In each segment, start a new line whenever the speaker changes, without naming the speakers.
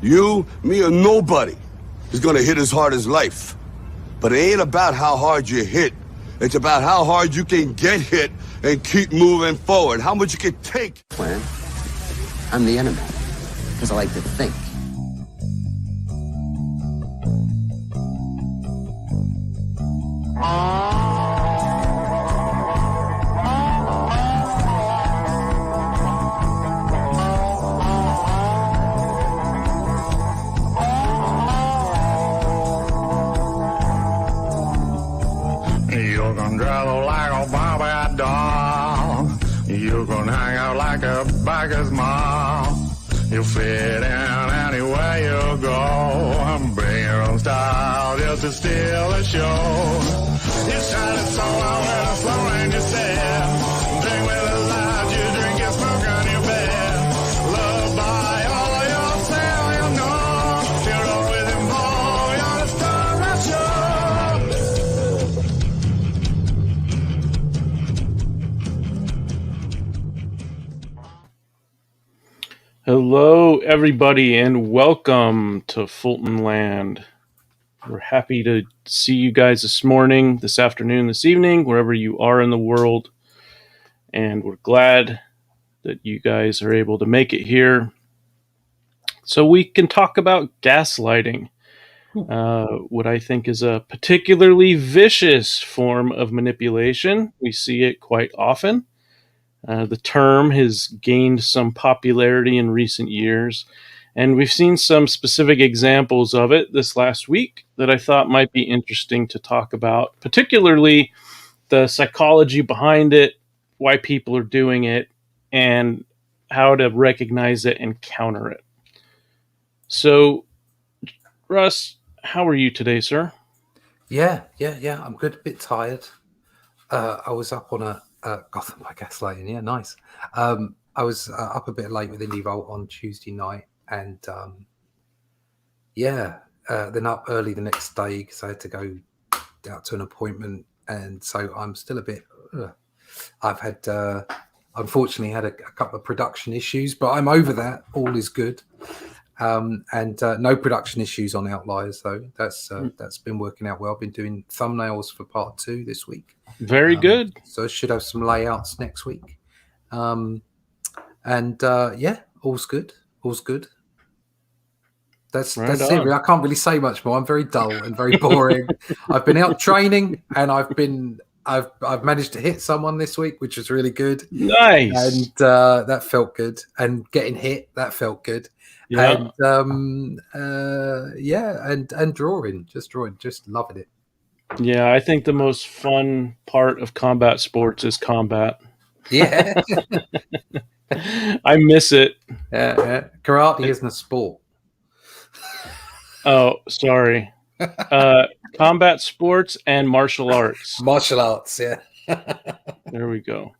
You, me, or nobody is gonna hit as hard as life. But it ain't about how hard you hit. It's about how hard you can get hit and keep moving forward. How much you can take.
Plan. I'm the enemy. Because I like to think.
You can travel like a Bobby doll. You can hang out like a biker's mom. You fit in anywhere you go. Bring your own style just to steal the show. You started so long with a slow and you said, drink with a lot, you drink and smoke on your bed. Love by all yourself, you know. You're all with him, boy, you're the star of the show.
Hello, everybody, and welcome to Fulton Land. We're happy to see you guys this morning, this afternoon, this evening, wherever you are in the world. And we're glad that you guys are able to make it here so we can talk about gaslighting, what I think is a particularly vicious form of manipulation. We see it quite often. The term has gained some popularity in recent years, and we've seen some specific examples of it this last week that I thought might be interesting to talk about, particularly the psychology behind it, why people are doing it, and how to recognize it and counter it. So, Russ, how are you today, sir?
Yeah. I'm good. A bit tired. I was up on a Gotham by Gaslighting. Yeah, nice. I was up a bit late with Indie Vault on Tuesday night, and then up early the next day because I had to go out to an appointment, and so I'm still a bit. I've had, unfortunately, had a couple of production issues, but I'm over that. All is good. And no production issues on Outliers, though. That's been working out well. I've been doing thumbnails for part 2 this week.
Very good.
So I should have some layouts next week. All's good. All's good. That's it. I can't really say much more. I'm very dull and very boring. I've been out training, and I've managed to hit someone this week, which was really good.
Nice.
And that felt good. And getting hit, that felt good.
Yeah.
And drawing, just loving it.
Yeah, I think the most fun part of combat sports is combat.
Yeah.
I miss it.
Karate isn't a sport.
Oh, sorry. Combat sports and martial arts.
Martial arts, yeah.
There we go.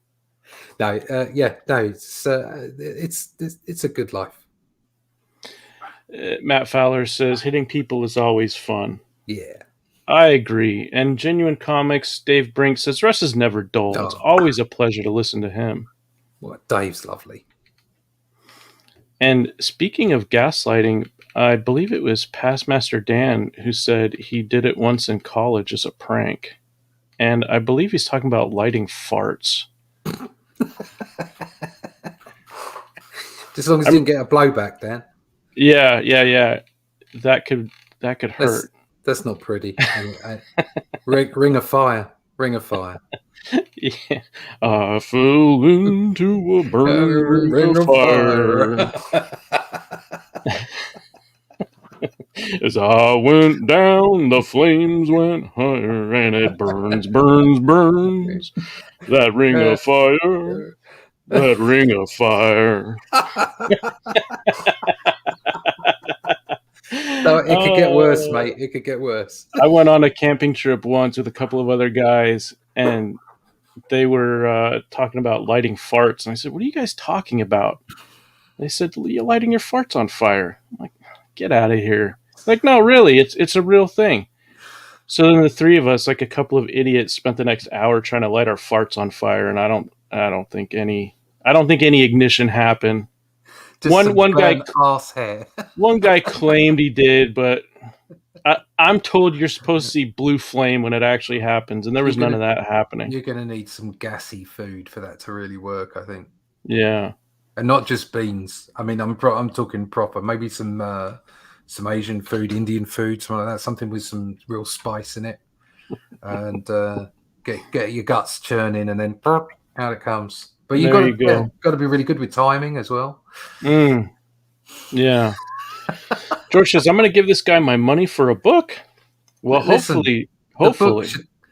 It's a good life.
Matt Fowler says hitting people is always fun.
Yeah.
I agree. And Genuine Comics, Dave Brink says Russ is never dull. It's always a pleasure to listen to him.
Well, Dave's lovely.
And speaking of gaslighting, I believe it was Past Master Dan who said he did it once in college as a prank. And I believe he's talking about lighting farts.
Just as long as you didn't get a blowback, Dan.
Yeah. That could hurt.
That's not pretty. Ring of fire.
Yeah. I fell into a burning ring of fire. As I went down, the flames went higher, and it burns. That ring of fire. That ring of fire.
No, it could get worse, mate. It could get worse.
I went on a camping trip once with a couple of other guys, and they were talking about lighting farts. And I said, "What are you guys talking about?" They said, "You're lighting your farts on fire." I'm like, "Get out of here!" Like, no, really, it's a real thing. So then the three of us, like a couple of idiots, spent the next hour trying to light our farts on fire, and I don't think any ignition happened.
Just some
one guy
burnt arse hair.
one guy claimed he did, but I'm told you're supposed to see blue flame when it actually happens, and there was none of that happening.
You're going to need some gassy food for that to really work, I think.
Yeah,
and not just beans. I mean, I'm talking proper. Maybe some Asian food, Indian food, something like that. Something with some real spice in it, and get your guts churning, and then out it comes. But you got to be really good with timing as well.
Yeah. George says, "I'm going to give this guy my money for a book." Well,
Listen,
hopefully,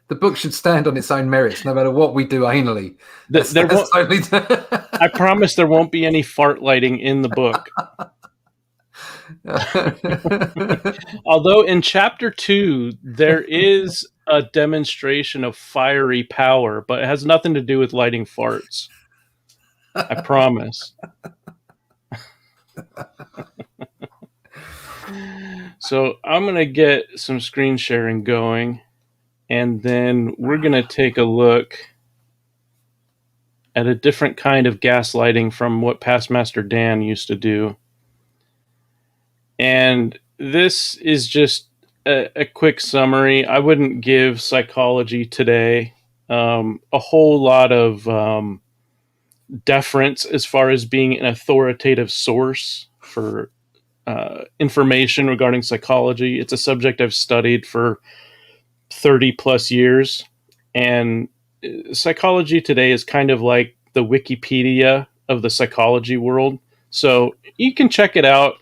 the book should stand on its own merits, no matter what we do anally.
I promise there won't be any fart lighting in the book. Although in chapter 2 there is a demonstration of fiery power, but it has nothing to do with lighting farts. I promise. So I'm going to get some screen sharing going, and then we're going to take a look at a different kind of gaslighting from what Past Master Dan used to do. And this is just a quick summary. I wouldn't give Psychology Today a whole lot of deference as far as being an authoritative source for information regarding psychology. It's a subject I've studied for 30 plus years, and Psychology Today is kind of like the Wikipedia of the psychology world. So you can check it out,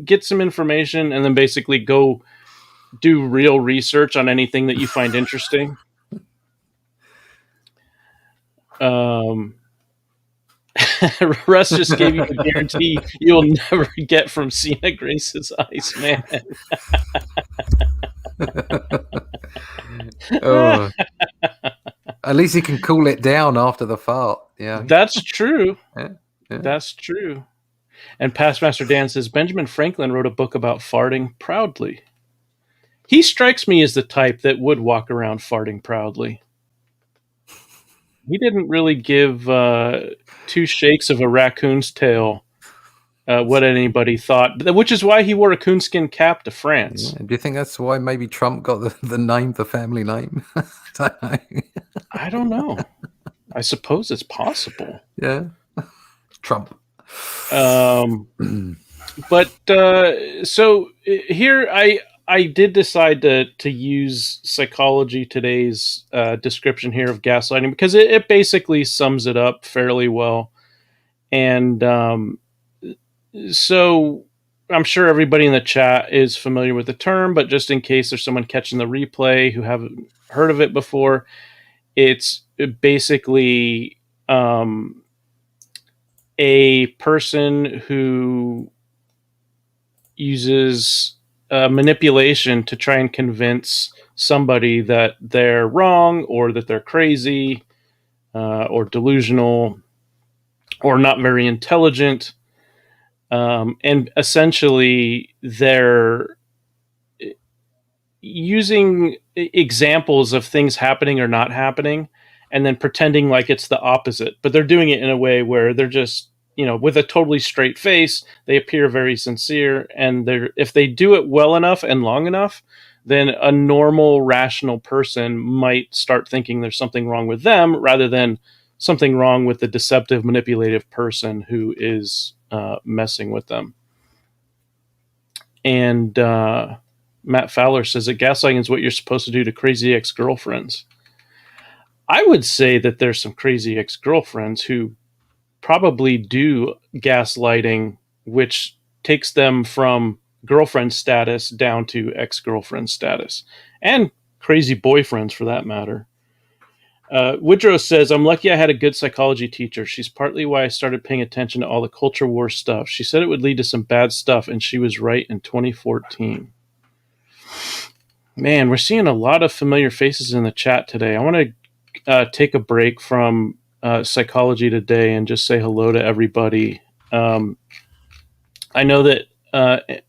get some information, and then basically go do real research on anything that you find interesting. Russ just gave you a guarantee you'll never get from Cena Grace's Iceman.
Oh. At least he can cool it down after the fart. Yeah,
that's true.
Yeah.
That's true. And Past Master Dan says Benjamin Franklin wrote a book about farting proudly. He strikes me as the type that would walk around farting proudly. He didn't really give 2 shakes of a raccoon's tail what anybody thought, which is why he wore a coonskin cap to France.
Yeah. Do you think that's why maybe Trump got the name, the family name?
I don't know. I suppose it's possible.
Yeah. Trump.
But so here I did decide to use Psychology Today's description here of gaslighting because it basically sums it up fairly well. And so I'm sure everybody in the chat is familiar with the term, but just in case there's someone catching the replay who haven't heard of it before, it's basically a person who uses manipulation to try and convince somebody that they're wrong or that they're crazy or delusional or not very intelligent. And essentially they're using examples of things happening or not happening and then pretending like it's the opposite. But they're doing it in a way where they're just, with a totally straight face, they appear very sincere. And if they do it well enough and long enough, then a normal, rational person might start thinking there's something wrong with them rather than something wrong with the deceptive, manipulative person who is messing with them. And Matt Fowler says that gaslighting is what you're supposed to do to crazy ex-girlfriends. I would say that there's some crazy ex-girlfriends who probably do gaslighting, which takes them from girlfriend status down to ex-girlfriend status, and crazy boyfriends for that matter. Woodrow says, I'm lucky I had a good psychology teacher. She's partly why I started paying attention to all the culture war stuff. She said it would lead to some bad stuff, and she was right in 2014. Man, we're seeing a lot of familiar faces in the chat today. I want to take a break from Psychology Today and just say hello to everybody. I know that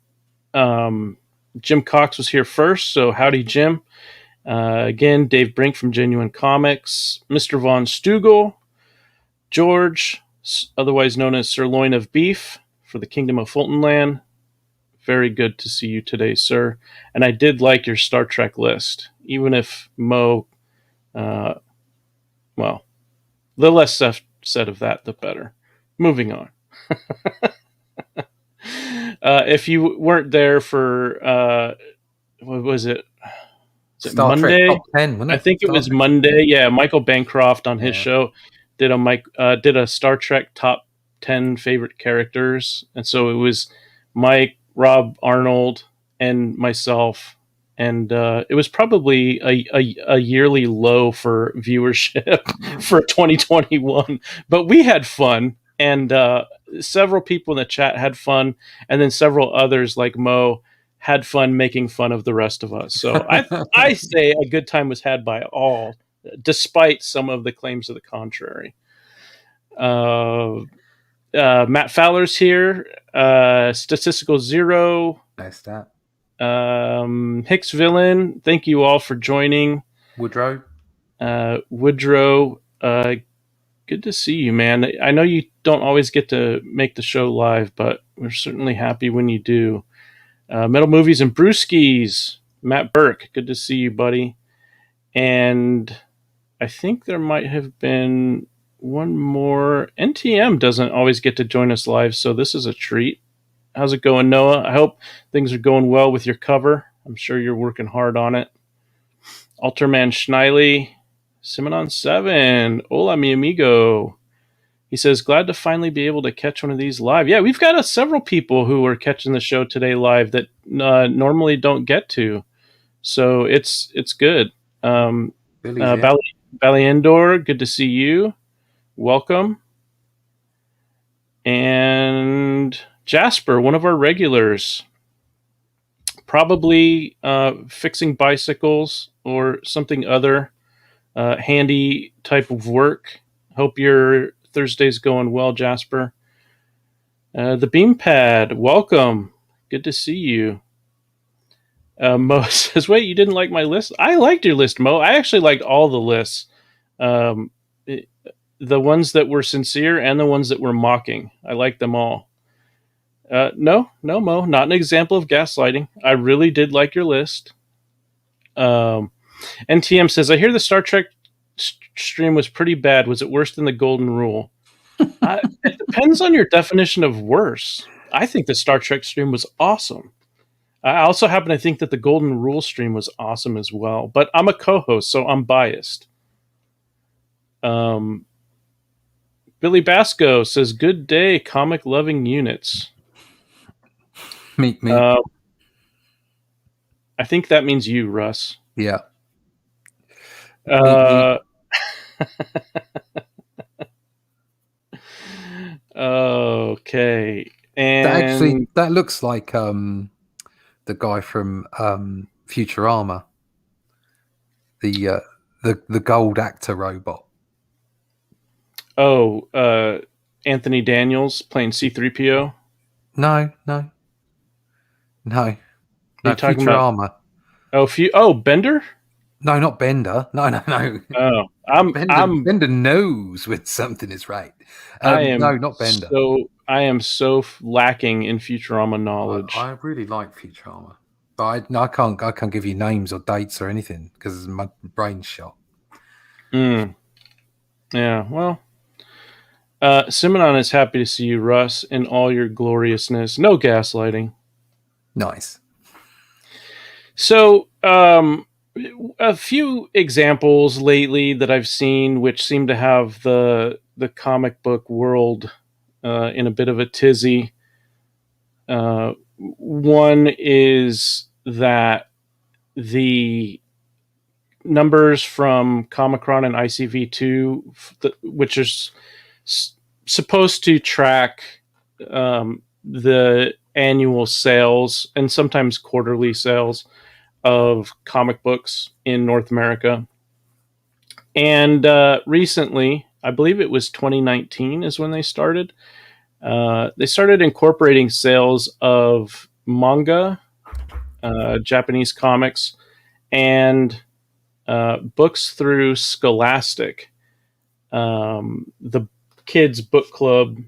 Jim Cox was here first, so howdy, Jim. Again, Dave Brink from Genuine Comics, Mr. Von Stugel, George, otherwise known as Sirloin of Beef for the Kingdom of Fulton Land. Very good to see you today, sir. And I did like your Star Trek list, even if Mo, well, the less said of that, the better. Moving on. If you weren't there for, what was it? Is it
Star Trek
Monday?
Top 10, wasn't it?
I think it
Star
was
Trek.
Monday. Yeah, Michael Bancroft on his
Yeah.
show did a Star Trek top 10 favorite characters, and so it was Mike, Rob Arnold, and myself, and it was probably a yearly low for viewership for 2021, but we had fun, and several people in the chat had fun, and then several others like Mo had fun making fun of the rest of us. So I say a good time was had by all, despite some of the claims of the contrary. Matt Fowler's here. Statistical Zero.
Nice that.
Hicks Villain. Thank you all for joining.
Woodrow.
Woodrow. Good to see you, man. I know you don't always get to make the show live, but we're certainly happy when you do. Metal Movies and Brewskis. Matt Burke. Good to see you, buddy. And I think there might have been one more. NTM doesn't always get to join us live, so this is a treat. How's it going, Noah? I hope things are going well with your cover. I'm sure you're working hard on it. Alterman Schneily, Simonon7, hola mi amigo. He says, glad to finally be able to catch one of these live. Yeah, we've got several people who are catching the show today live that normally don't get to. So it's good.
Billy's here.
Baliendor, good to see you. Welcome. And Jasper, one of our regulars, probably fixing bicycles or something other handy type of work. Hope your Thursday's going well, Jasper. The Beam Pad, welcome. Good to see you. Mo says, wait, you didn't like my list? I liked your list, Mo. I actually liked all the lists. The ones that were sincere and the ones that were mocking. I liked them all. No, Mo, not an example of gaslighting. I really did like your list. NTM says, I hear the Star Trek stream was pretty bad. Was it worse than the Golden Rule? It depends on your definition of worse. I think the Star Trek stream was awesome. I also happen to think that the Golden Rule stream was awesome as well, but I'm a co-host, so I'm biased. Billy Basco says, good day, comic-loving units.
Meet me.
I think that means you, Russ.
Yeah.
Okay. And
That looks like the guy from Futurama. The gold actor robot.
Oh, Anthony Daniels playing C-3PO?
No.
talking
Futurama.
Bender?
No, not Bender. No.
Oh,
Bender knows when something is right. No, not Bender.
I am so lacking in Futurama knowledge.
I really like Futurama, but I can't give you names or dates or anything because my brain's shot.
Yeah, well, Simonon is happy to see you, Russ, in all your gloriousness. No gaslighting.
Nice.
So, a few examples lately that I've seen which seem to have the comic book world in a bit of a tizzy. One is that the numbers from Comicron and ICV2, which is supposed to track the annual sales and sometimes quarterly sales of comic books in North America. And recently, I believe it was 2019 is when they started incorporating sales of manga, Japanese comics, and books through Scholastic, the kids' book club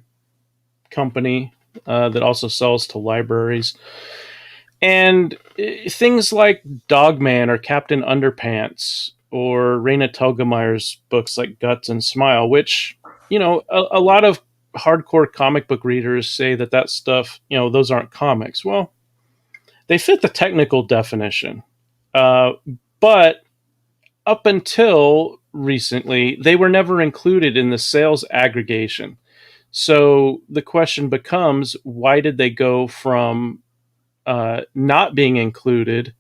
company that also sells to libraries. And things like Dogman or Captain Underpants or Raina Telgemeier's books like Guts and Smile, which, a lot of hardcore comic book readers say that stuff, those aren't comics. Well, they fit the technical definition. Uh, but up until recently, they were never included in the sales aggregation. So the question becomes, why did they go from not being included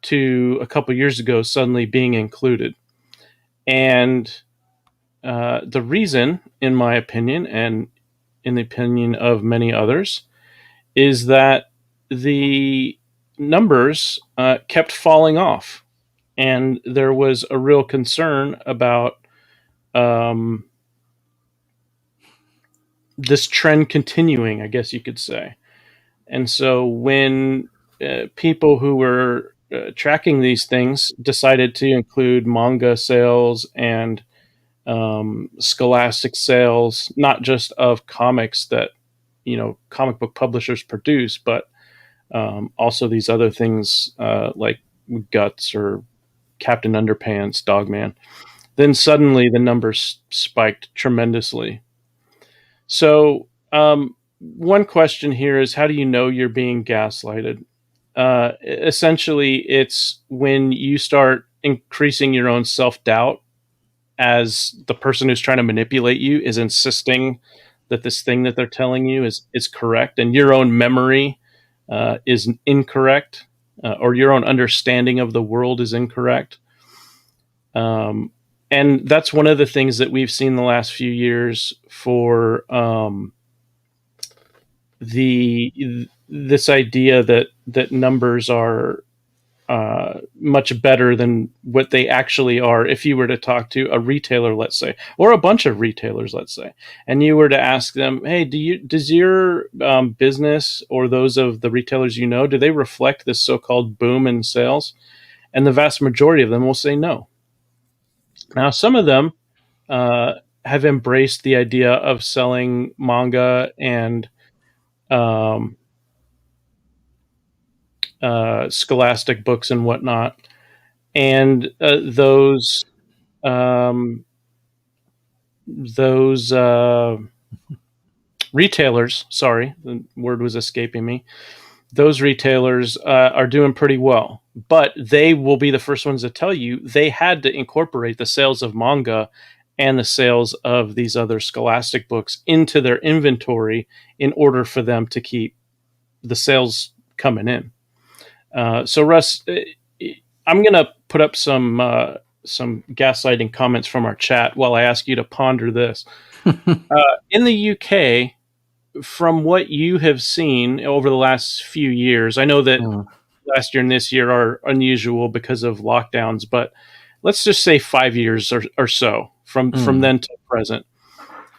to a couple years ago suddenly being included? And the reason, in my opinion, and in the opinion of many others, is that the numbers kept falling off. And there was a real concern about this trend continuing, I guess you could say. And so when people who were tracking these things decided to include manga sales and scholastic sales, not just of comics that comic book publishers produce, but also these other things like Guts or Captain Underpants, Dogman, then suddenly the numbers spiked tremendously. So one question here is, how do you know you're being gaslighted? Essentially, it's when you start increasing your own self-doubt as the person who's trying to manipulate you is insisting that this thing that they're telling you is correct, and your own memory is incorrect, or your own understanding of the world is incorrect. And that's one of the things that we've seen the last few years for this idea that numbers are much better than what they actually are. If you were to talk to a retailer, let's say, or a bunch of retailers, let's say, and you were to ask them, "Hey, does your business or those of the retailers do they reflect this so-called boom in sales?" And the vast majority of them will say no. Now, some of them have embraced the idea of selling manga and scholastic books and whatnot, and those retailers. Sorry, the word was escaping me. Those retailers are doing pretty well, but they will be the first ones to tell you they had to incorporate the sales of manga and the sales of these other scholastic books into their inventory in order for them to keep the sales coming in. So Russ, I'm going to put up some gaslighting comments from our chat while I ask you to ponder this. In the UK, from what you have seen over the last few years, I know that last year and this year are unusual because of lockdowns, but let's just say 5 years or so from then to present.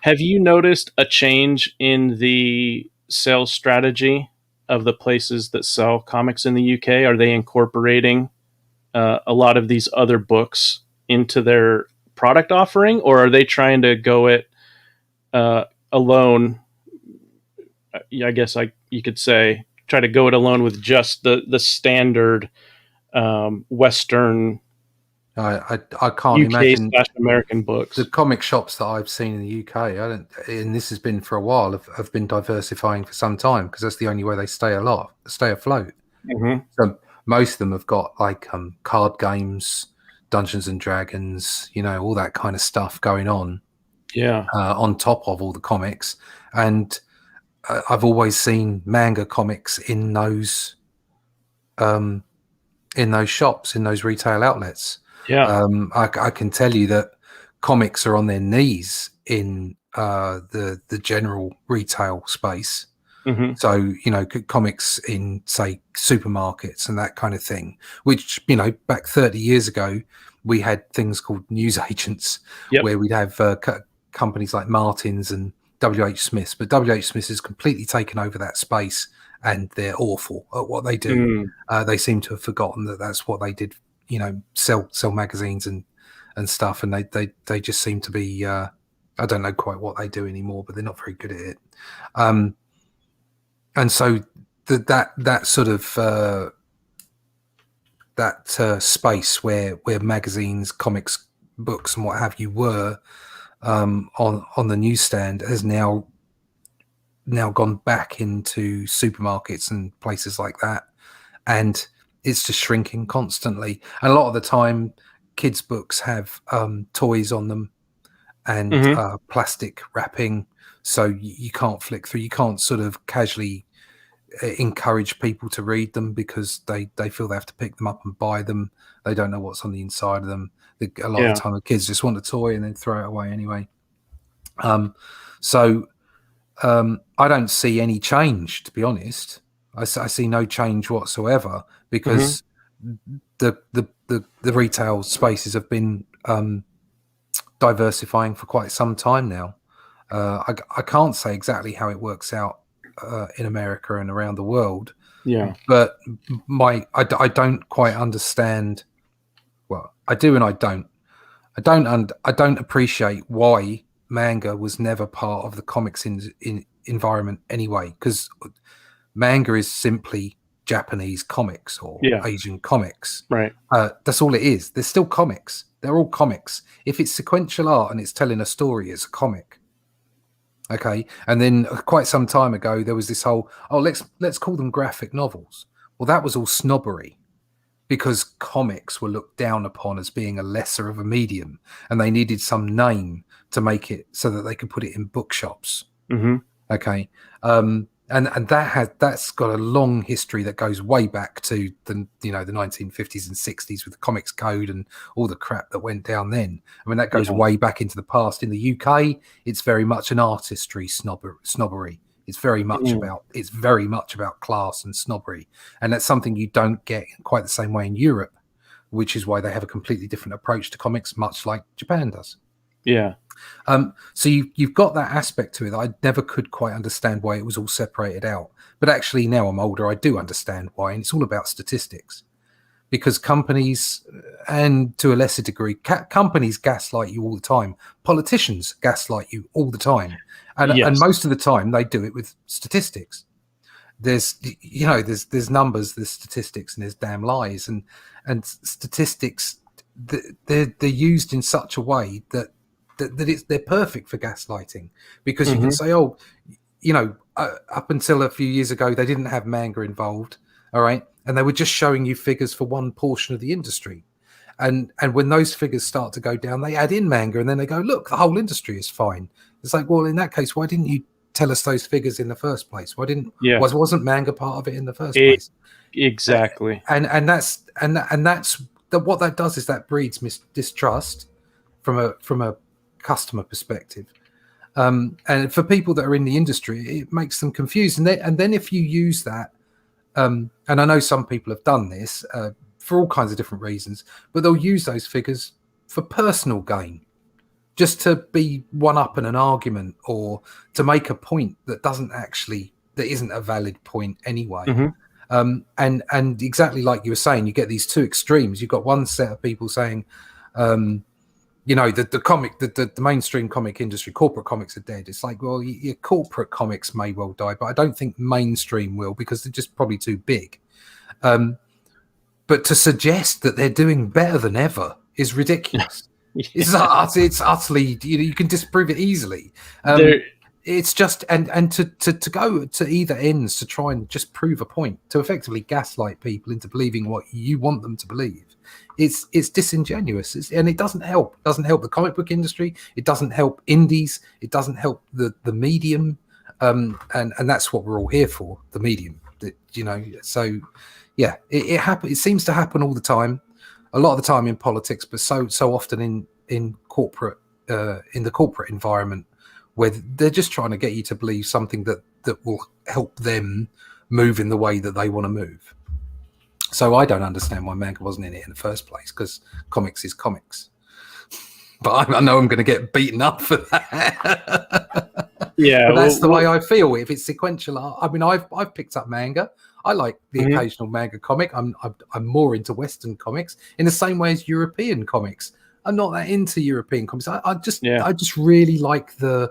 Have you noticed a change in the sales strategy of the places that sell comics in the UK? Are they incorporating a lot of these other books into their product offering, or are they trying to go it alone? I guess you could say try to go it alone with just the standard Western
I can't
UK
imagine
American books.
the comic shops that I've seen in the UK. And this has been for a while. Have been diversifying for some time because that's the only way they stay afloat.
Mm-hmm.
So most of them have got like card games, Dungeons and Dragons, all that kind of stuff going on.
Yeah.
On top of all the comics, and I've always seen manga comics in those shops, in those retail outlets.
Yeah.
I can tell you that comics are on their knees in the general retail space.
Mm-hmm.
So, comics in, say, supermarkets and that kind of thing, which, back 30 years ago, we had things called newsagents, where we'd have companies like Martin's and W.H. Smith's, but W.H. Smith's has completely taken over that space, and they're awful at what they do. They seem to have forgotten that that's what they did, sell magazines and stuff, and they just seem to be I don't know quite what they do anymore, but they're not very good at it. and so that sort of space where magazines, comics, books, and what have you were on the newsstand has now gone back into supermarkets and places like that, and it's just shrinking constantly. And a lot of the time, kids' books have toys on them and plastic wrapping, so you can't flick through. You can't sort of casually encourage people to read them because they feel they have to pick them up and buy them. They don't know what's on the inside of them. A lot of the time, the kids just want a toy and then throw it away anyway. So I don't see any change, to be honest. I see no change whatsoever because the retail spaces have been diversifying for quite some time now. I can't say exactly how it works out in America and around the world.
Yeah,
but I don't quite understand. Well, I do and I don't. I don't appreciate why manga was never part of the comics in environment anyway, because manga is simply Japanese comics or Asian comics.
Right.
That's all it is. They're still comics. They're all comics. If it's sequential art and it's telling a story, it's a comic. Okay. And then quite some time ago, there was this whole, let's call them graphic novels. Well, that was all snobbery because comics were looked down upon as being a lesser of a medium, and they needed some name to make it so that they could put it in bookshops. Okay. And that's got a long history that goes way back to the 1950s and 60s with the Comics Code and all the crap that went down then. I mean, that goes way back into the past. In the UK, it's very much an artistry snobbery. It's very much about class and snobbery, and that's something you don't get in quite the same way in Europe, which is why they have a completely different approach to comics, much like Japan does.
Yeah.
So you've got that aspect to it that I never could quite understand why it was all separated out. But actually, now I'm older, I do understand why, and it's all about statistics. Because companies, and to a lesser degree, companies gaslight you all the time. Politicians gaslight you all the time, and most of the time they do it with statistics. There's numbers, there's statistics, and there's damn lies, and statistics. They're used in such a way that they're perfect for gaslighting, because you can say, up until a few years ago they didn't have manga involved, all right, and they were just showing you figures for one portion of the industry, and when those figures start to go down, they add in manga, and then they go, look, the whole industry is fine. It's like, well, in that case, why didn't you tell us those figures in the first place? Wasn't manga part of it in the first place?
Exactly.
And that's what that does is that breeds distrust from a customer perspective, and for people that are in the industry, it makes them confused. And then if you use that, and I know some people have done this for all kinds of different reasons, but they'll use those figures for personal gain, just to be one up in an argument or to make a point that isn't a valid point anyway. And exactly like you were saying, you get these two extremes. You've got one set of people saying, the mainstream comic industry, corporate comics are dead. It's like, well, your corporate comics may well die, but I don't think mainstream will, because they're just probably too big. But to suggest that they're doing better than ever is ridiculous. It's utterly, you can disprove it easily. It's just, and to go to either ends to try and just prove a point, to effectively gaslight people into believing what you want them to believe, it's disingenuous, and it doesn't help. It doesn't help the comic book industry. It doesn't help indies. It doesn't help the medium, and that's what we're all here for, the medium. So yeah, it happens. It seems to happen all the time, a lot of the time in politics, but so often in corporate, in the corporate environment, where they're just trying to get you to believe something that will help them move in the way that they want to move. So I don't understand why manga wasn't in it in the first place, because comics is comics. But I know I'm going to get beaten up for that.
Yeah,
but that's the way I feel. If it's sequential art, I mean, I've picked up manga. I like the occasional manga comic. I'm more into Western comics in the same way as European comics. I'm not that into European comics. I just really like the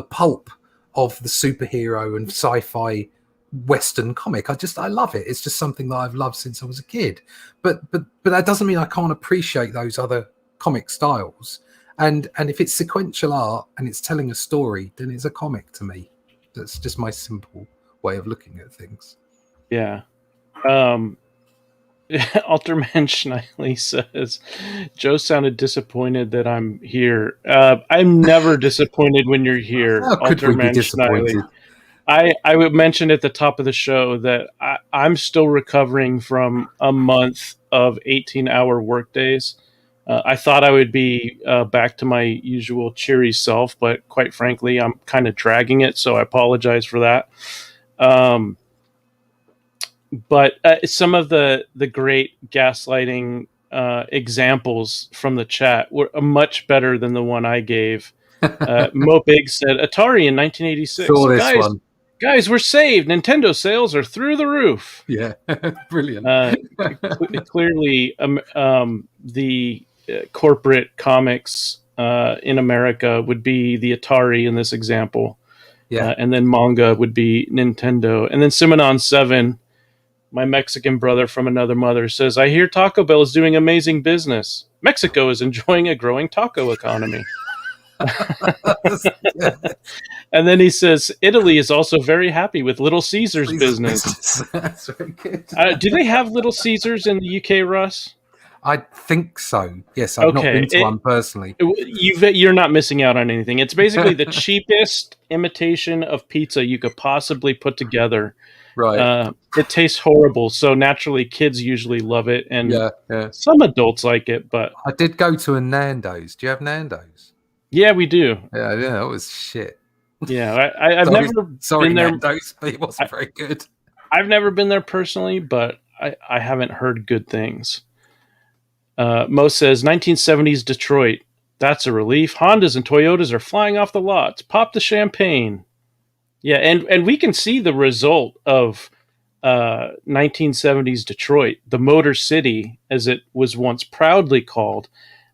pulp of the superhero and sci-fi Western comic. I love it. It's just something that I've loved since I was a kid. But that doesn't mean I can't appreciate those other comic styles. And if it's sequential art and it's telling a story, then it's a comic to me. That's just my simple way of looking at things.
Yeah. Ultraman says, Joe sounded disappointed that I'm here. I'm never disappointed when you're here,
How could we be
Ultraman
disappointed?
Schneider. I would mention at the top of the show that I'm still recovering from a month of 18-hour workdays. I thought I would be back to my usual cheery self, but quite frankly, I'm kind of dragging it, so I apologize for that. But some of the great gaslighting examples from the chat were much better than the one I gave. Mo Big said, Atari in 1986.
Saw this one.
Guys, we're saved. Nintendo sales are through the roof.
Yeah, brilliant.
Clearly, the corporate comics in America would be the Atari in this example.
Yeah.
And then manga would be Nintendo. And then Simonon7, my Mexican brother from another mother, says, I hear Taco Bell is doing amazing business. Mexico is enjoying a growing taco economy. And then he says, Italy is also very happy with Little Caesars business.
That's very good.
Do they have Little Caesars in the UK, Russ?
I think so. Yes, I've not been to one personally.
You're not missing out on anything. It's basically the cheapest imitation of pizza you could possibly put together.
Right.
It tastes horrible, so naturally kids usually love it, and some adults like it. But
I did go to a Nando's. Do you have Nando's?
Yeah, we do.
Yeah, that was shit.
Yeah, I've never been there.
Nando's, but it wasn't very good.
I've never been there personally, but I haven't heard good things. Mo says 1970s Detroit. That's a relief. Hondas and Toyotas are flying off the lots. Pop the champagne. Yeah, and we can see the result of 1970s Detroit, the Motor City, as it was once proudly called.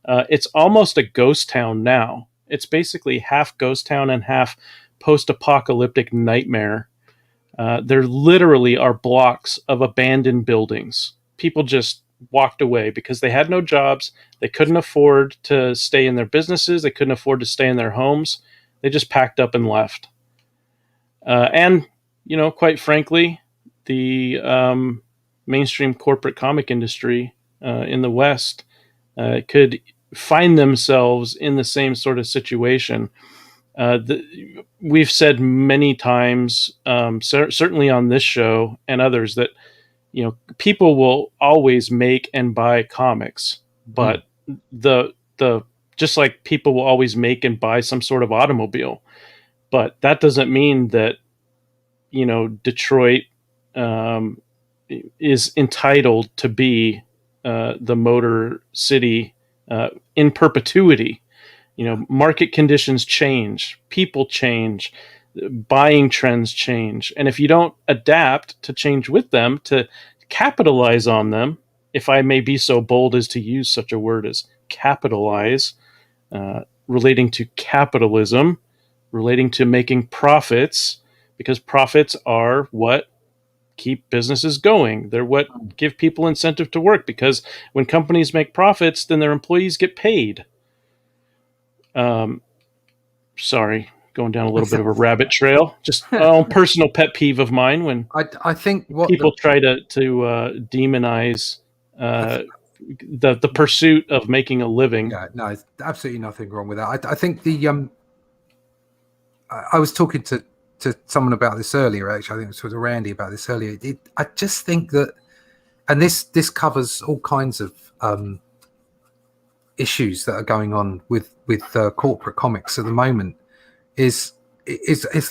It's almost a ghost town now. It's basically half ghost town and half post-apocalyptic nightmare. There literally are blocks of abandoned buildings. People just walked away because they had no jobs. They couldn't afford to stay in their businesses. They couldn't afford to stay in their homes. They just packed up and left. And, quite frankly, the mainstream corporate comic industry in the West could find themselves in the same sort of situation. We've said many times, certainly on this show and others, that people will always make and buy comics, but the just like people will always make and buy some sort of automobile, but that doesn't mean that Detroit is entitled to be the Motor City in perpetuity. Market conditions change, people change, buying trends change, and if you don't adapt to change with them, to capitalize on them, if I may be so bold as to use such a word as capitalize, relating to capitalism, relating to making profits, because profits are what keep businesses going. They're what give people incentive to work, because when companies make profits, then their employees get paid. Sorry, going down a little bit of a rabbit trail. Just a personal pet peeve of mine when
I think what
people try to demonize the pursuit of making a living.
Yeah, no, there's absolutely nothing wrong with that. I think I was talking to someone about this earlier. Actually, I think it was to Randy about this earlier. I just think that, and this covers all kinds of issues that are going on with corporate comics at the moment. Is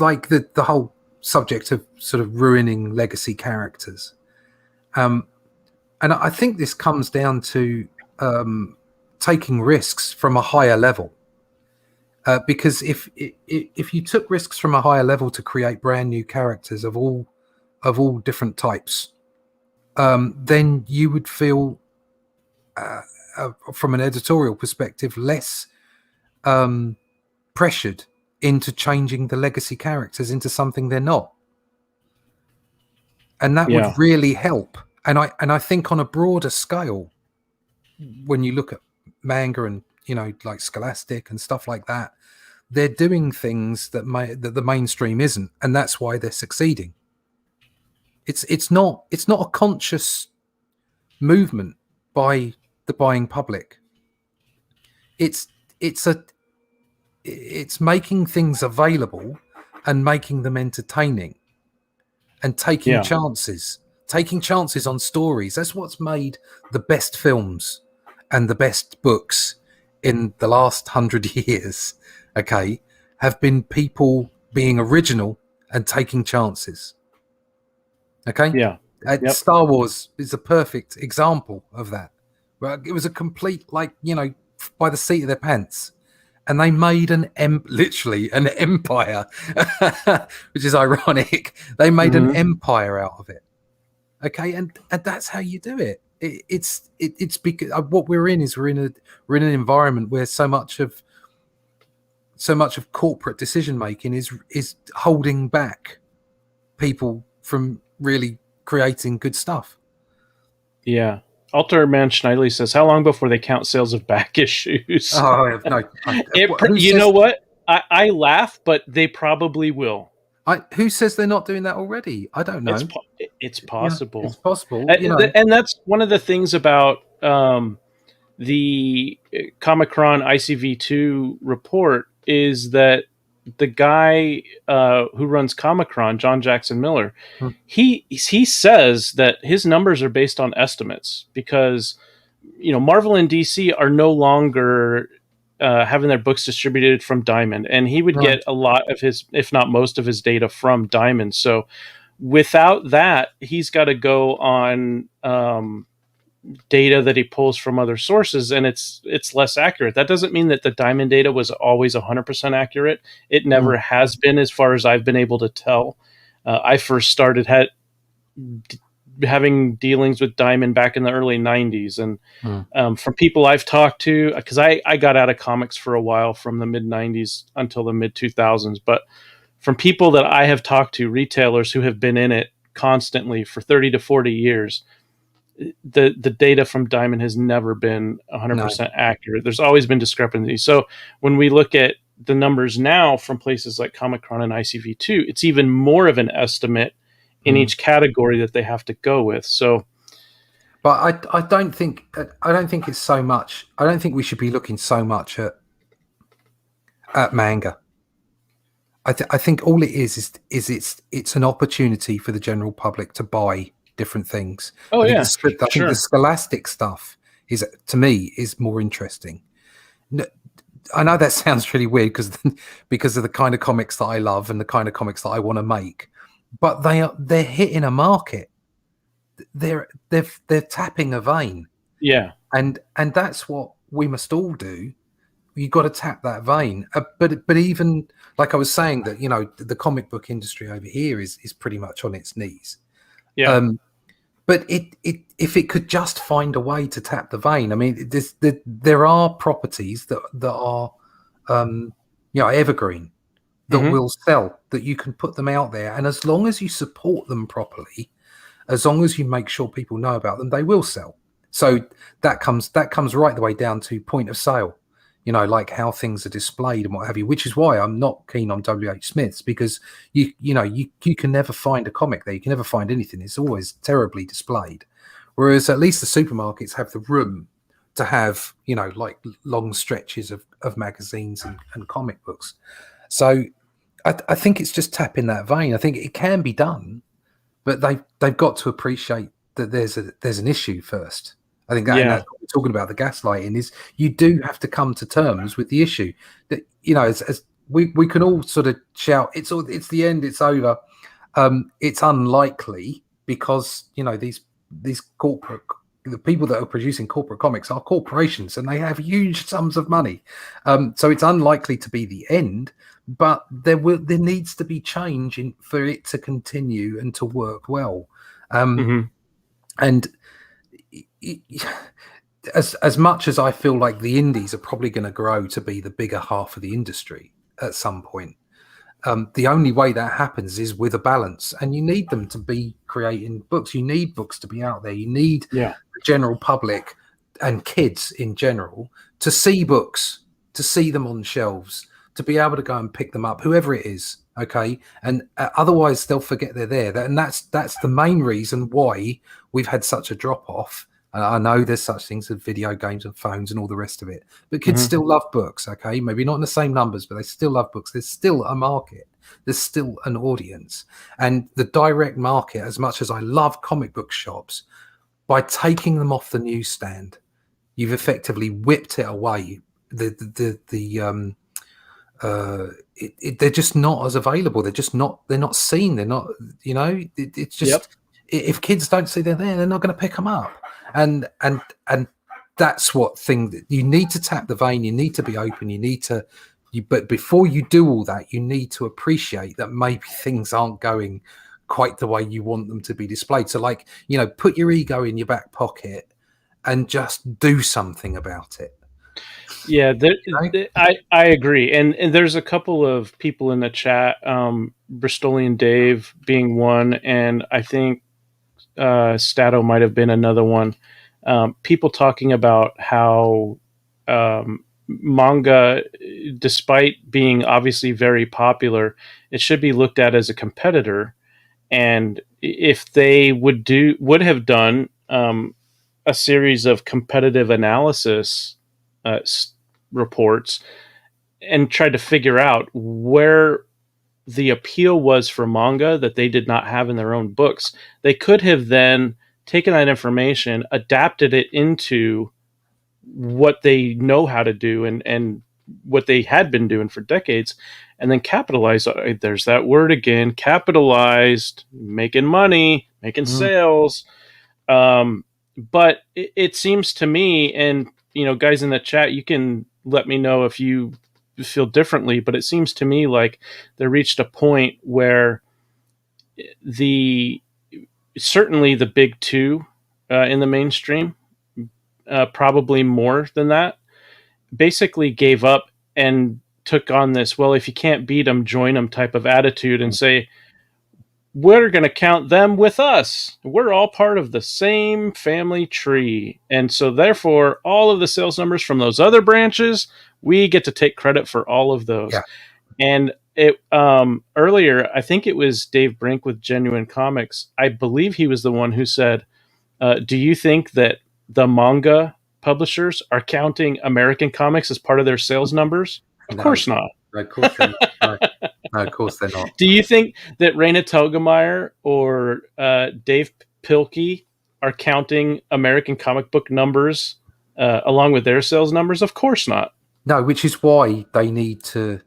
like the whole subject of sort of ruining legacy characters, and I think this comes down to taking risks from a higher level. Because if you took risks from a higher level to create brand new characters of all different types, then you would feel, from an editorial perspective, less pressured into changing the legacy characters into something they're not. and that
Yeah.
would really help. And I think on a broader scale, when you look at manga and like Scholastic and stuff like that, they're doing things that the mainstream isn't, and that's why they're succeeding. It's not a conscious movement by the buying public. It's making things available and making them entertaining and taking chances on stories. That's what's made the best films and the best books in the last 100 years, okay, have been people being original and taking chances. Okay?
Yeah. Yep.
Star Wars is a perfect example of that. It was a complete, by the seat of their pants. And they made literally an empire, which is ironic. They made an empire out of it. Okay, and that's how you do it. It's because what we're in is we're in an environment where so much of corporate decision making is holding back people from really creating good stuff.
Yeah. Alter Man Schneidley says, how long before they count sales of back issues?
Oh, no.
Know what? I laugh, but they probably will.
Who says they're not doing that already? I don't know.
It's possible.
It's possible.
And that's one of the things about the Comicron ICV2 report is that the guy who runs Comicron, John Jackson Miller, he says that his numbers are based on estimates because Marvel and DC are no longer having their books distributed from Diamond, and he would get a lot of his, if not most of his data from Diamond. So without that, he's got to go on data that he pulls from other sources, and it's less accurate. That doesn't mean that the Diamond data was always 100% accurate. It never has been, as far as I've been able to tell. I first started having dealings with Diamond back in the early 90s, and from people I've talked to, because I got out of comics for a while from the mid 90s until the mid 2000s, but from people that I have talked to, retailers who have been in it constantly for 30 to 40 years, the data from Diamond has never been 100% accurate. There's always been discrepancies. So when we look at the numbers now from places like Comicron and ICV2, it's even more of an estimate in each category that they have to go with. So,
but I don't think it's so much. I don't think we should be looking so much at manga. I think all it is it's an opportunity for the general public to buy different things. I think the Scholastic stuff to me is more interesting. I know that sounds really weird because of the kind of comics that I love and the kind of comics that I want to make, but they're hitting a market. They're tapping a vein.
Yeah,
and that's what we must all do. You got to tap that vein. But even like I was saying, that the comic book industry over here is pretty much on its knees.
Yeah.
But if it could just find a way to tap the vein, I mean, there are properties that are evergreen that will sell, that you can put them out there, and as long as you support them properly, as long as you make sure people know about them, they will sell. So that comes right the way down to point of sale. Like how things are displayed and what have you, which is why I'm not keen on WH Smith's, because you can never find a comic there. You can never find anything. It's always terribly displayed. Whereas at least the supermarkets have the room to have, like long stretches of magazines and comic books. So I think it's just tapping that vein. I think it can be done, but they've got to appreciate that there's an issue first. I think that's what we're talking about. The gaslighting is you do have to come to terms with the issue. That as we can all sort of shout, it's the end, it's over. It's unlikely because these corporate, the people that are producing corporate comics are corporations and they have huge sums of money. So it's unlikely to be the end, but there needs to be change for it to continue and to work well. And as much as I feel like the indies are probably going to grow to be the bigger half of the industry at some point, The only way that happens is with a balance, and you need them to be creating books. You need books to be out there. You need
Yeah.
the general public and kids in general to see books, to see them on shelves, to be able to go and pick them up, whoever it is. Okay, and otherwise they'll forget they're there. And that's the main reason why we've had such a drop off. I know there's such things as video games and phones and all the rest of it, but kids still love books. Okay, maybe not in the same numbers, but they still love books. There's still a market. There's still an audience, and the direct market. As much as I love comic book shops, by taking them off the newsstand, you've effectively whipped it away. They're just not as available. They're not seen. They're not, it's just, if kids don't see they're there, they're not going to pick them up. And that's what thing that you need to tap the vein. You need to be open. But before you do all that, you need to appreciate that maybe things aren't going quite the way you want them to be displayed. So put your ego in your back pocket and just do something about it.
Yeah, I agree. And there's a couple of people in the chat, Bristolian Dave being one, and I think Stato might have been another one. People talking about how manga, despite being obviously very popular, it should be looked at as a competitor. And if they would have done a series of competitive analysis reports and tried to figure out where the appeal was for manga that they did not have in their own books, they could have then taken that information, adapted it into what they know how to do and what they had been doing for decades, and then capitalized. There's that word again, capitalized, making money, making sales. But it seems to me, and guys in the chat, you can let me know if you feel differently, but it seems to me like they reached a point where certainly the big two in the mainstream, probably more than that, basically gave up and took on this, well, if you can't beat them, join them type of attitude, and say, we're going to count them with us. We're all part of the same family tree. And so therefore, all of the sales numbers from those other branches, we get to take credit for all of those. Yeah. And it earlier, I think it was Dave Brink with Genuine Comics. I believe he was the one who said, do you think that the manga publishers are counting American comics as part of their sales numbers? Of course not.
Of course they're not. No, of course they're not.
Do you think that Raina Telgemeier or Dave Pilkey are counting American comic book numbers along with their sales numbers? Of course not.
No, which is why they need to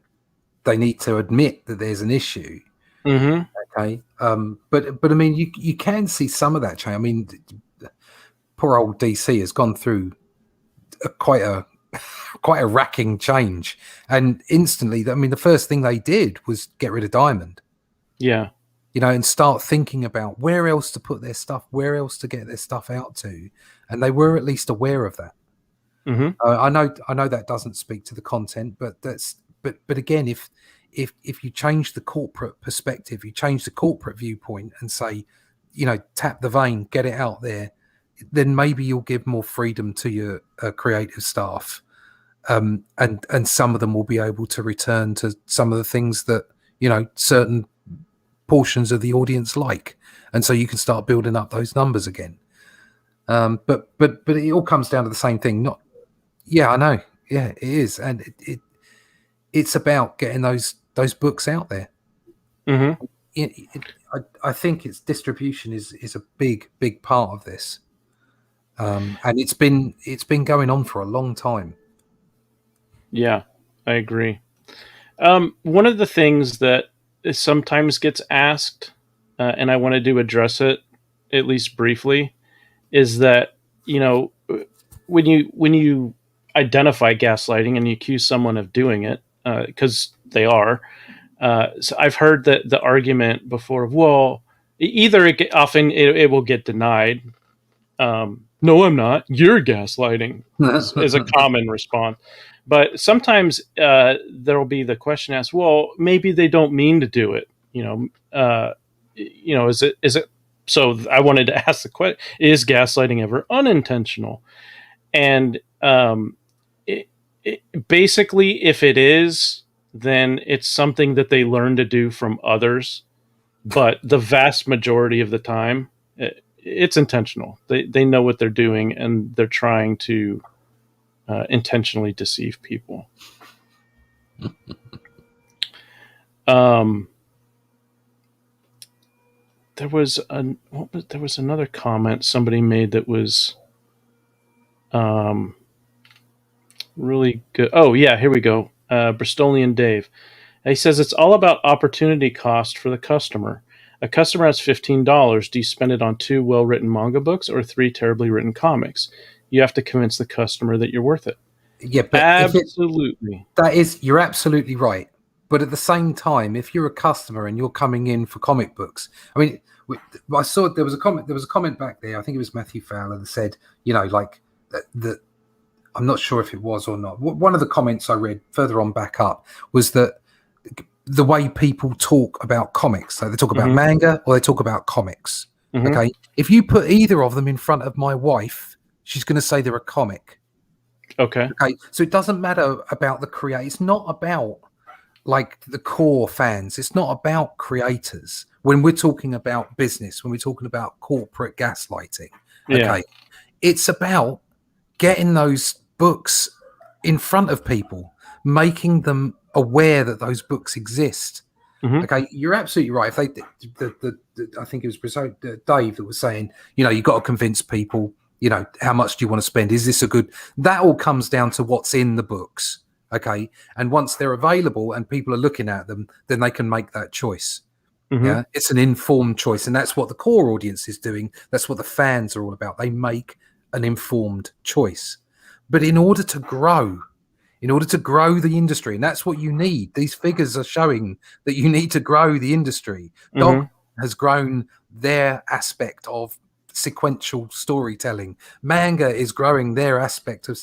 admit that there's an issue.
Mm-hmm.
Okay, but I mean, you can see some of that change. I mean, poor old DC has gone through quite a racking change, and instantly, I mean, the first thing they did was get rid of Diamond.
Yeah,
and start thinking about where else to put their stuff, where else to get their stuff out to, and they were at least aware of that.
Mm-hmm.
I know that doesn't speak to the content, but again, if you change the corporate perspective, you change the corporate viewpoint, and say, tap the vein, get it out there, then maybe you'll give more freedom to your creative staff, and some of them will be able to return to some of the things that certain portions of the audience like, and so you can start building up those numbers again. But it all comes down to the same thing. I know, it is, and it's about getting those books out there.
Mm-hmm.
I think its distribution is a big part of this. And it's been going on for a long time.
Yeah, I agree. One of the things that sometimes gets asked, and I wanted to address it at least briefly, is that when you identify gaslighting and you accuse someone of doing it, because they are. So I've heard the argument before. Well, either it will get denied. No, I'm not. You're gaslighting is a common response. But sometimes there'll be the question asked, well, maybe they don't mean to do it. Is it? So I wanted to ask the question: is gaslighting ever unintentional? And basically, if it is, then it's something that they learn to do from others. But the vast majority of the time, it's intentional. They know what they're doing, and they're trying to intentionally deceive people. There was another comment somebody made that was really good. Oh yeah, here we go. Bristolian Dave. He says it's all about opportunity cost for the customer. A customer has $15. Do you spend it on 2 well-written manga books or 3 terribly written comics? You have to convince the customer that you're worth it.
Yeah, but
absolutely.
You're absolutely right. But at the same time, if you're a customer and you're coming in for comic books, I mean, I saw there was a comment back there. I think it was Matthew Fowler that said, like that. I'm not sure if it was or not. One of the comments I read further on back up was that the way people talk about comics, so they talk about manga or they talk about comics. Okay, if you put either of them in front of my wife, she's going to say they're a comic.
Okay.
So it doesn't matter about the creator. It's not about like the core fans. It's not about creators. When we're talking about business, when we're talking about corporate gaslighting, it's about getting those books in front of people, making them aware that those books exist. Okay, you're absolutely right. If I think it was Dave that was saying, you've got to convince people. How much do you want to spend? Is this a good? That all comes down to what's in the books. Okay, and once they're available and people are looking at them, then they can make that choice. Yeah, it's an informed choice, and that's what the core audience is doing. That's what the fans are all about. They make an informed choice. But in order to grow the industry, and that's what you need. These figures are showing that you need to grow the industry. Dog has grown their aspect of sequential storytelling. Manga is growing their aspect of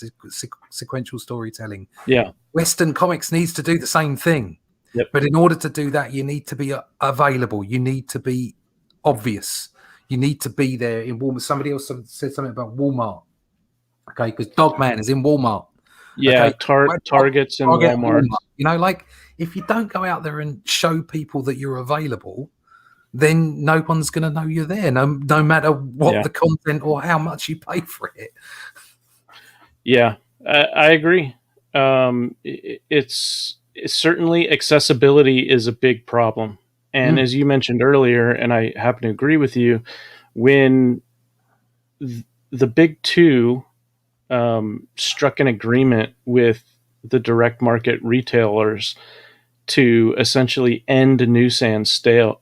sequential storytelling.
Yeah.
Western comics needs to do the same thing.
Yep.
But in order to do that, you need to be available. You need to be obvious. You need to be there in Walmart. Somebody else said something about Walmart. Okay, because Dogman is in Walmart.
Yeah,
okay?
Target's in Walmart.
Like if you don't go out there and show people that you're available, then no one's going to know you're there, no matter what the content or how much you pay for it.
Yeah, I agree. It's certainly accessibility is a big problem. And as you mentioned earlier, and I happen to agree with you, when the big two struck an agreement with the direct market retailers to essentially end newsstand sales.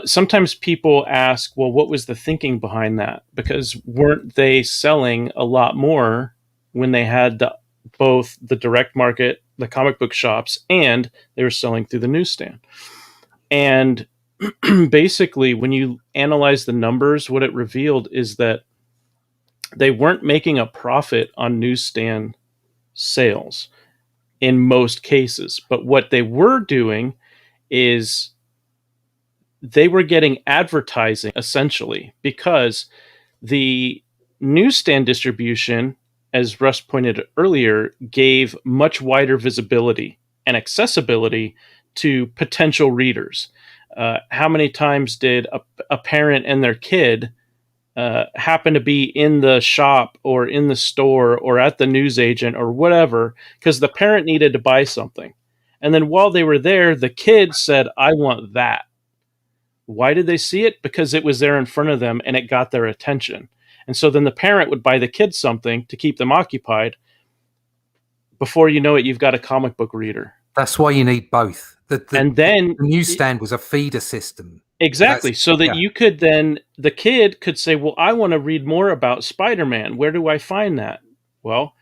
Sometimes people ask, well, what was the thinking behind that? Because weren't they selling a lot more when they had both the direct market, the comic book shops, and they were selling through the newsstand? And basically, when you analyze the numbers, what it revealed is that they weren't making a profit on newsstand sales in most cases. But what they were doing is they were getting advertising, essentially, because the newsstand distribution, as Russ pointed earlier, gave much wider visibility and accessibility to potential readers. How many times did a parent and their kid happen to be in the shop or in the store or at the newsagent or whatever because the parent needed to buy something? And then while they were there, the kid said, I want that. Why did they see it? Because it was there in front of them and it got their attention. And so then the parent would buy the kid something to keep them occupied. Before you know it, you've got a comic book reader.
That's why you need both.
And then
the newsstand was a feeder system.
Exactly. So that you could then, the kid could say, well, I want to read more about Spider-Man. Where do I find that? Well,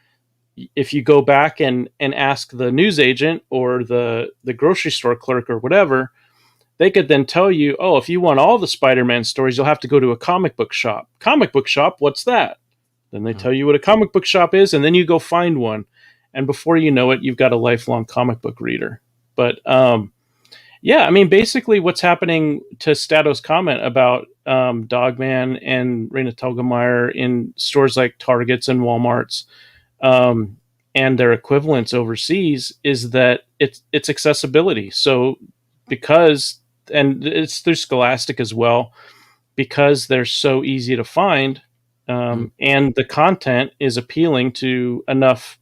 if you go back and ask the newsagent or the grocery store clerk or whatever, they could then tell you, oh, if you want all the Spider-Man stories, you'll have to go to a comic book shop. Comic book shop? What's that? Then they tell you what a comic book shop is, and then you go find one. And before you know it, you've got a lifelong comic book reader. But yeah, I mean, basically what's happening to Stato's comment about Dogman and Raina Telgemeier in stores like Targets and Walmarts and their equivalents overseas is that it's accessibility. So because, and it's through Scholastic as well, because they're so easy to find, and the content is appealing to enough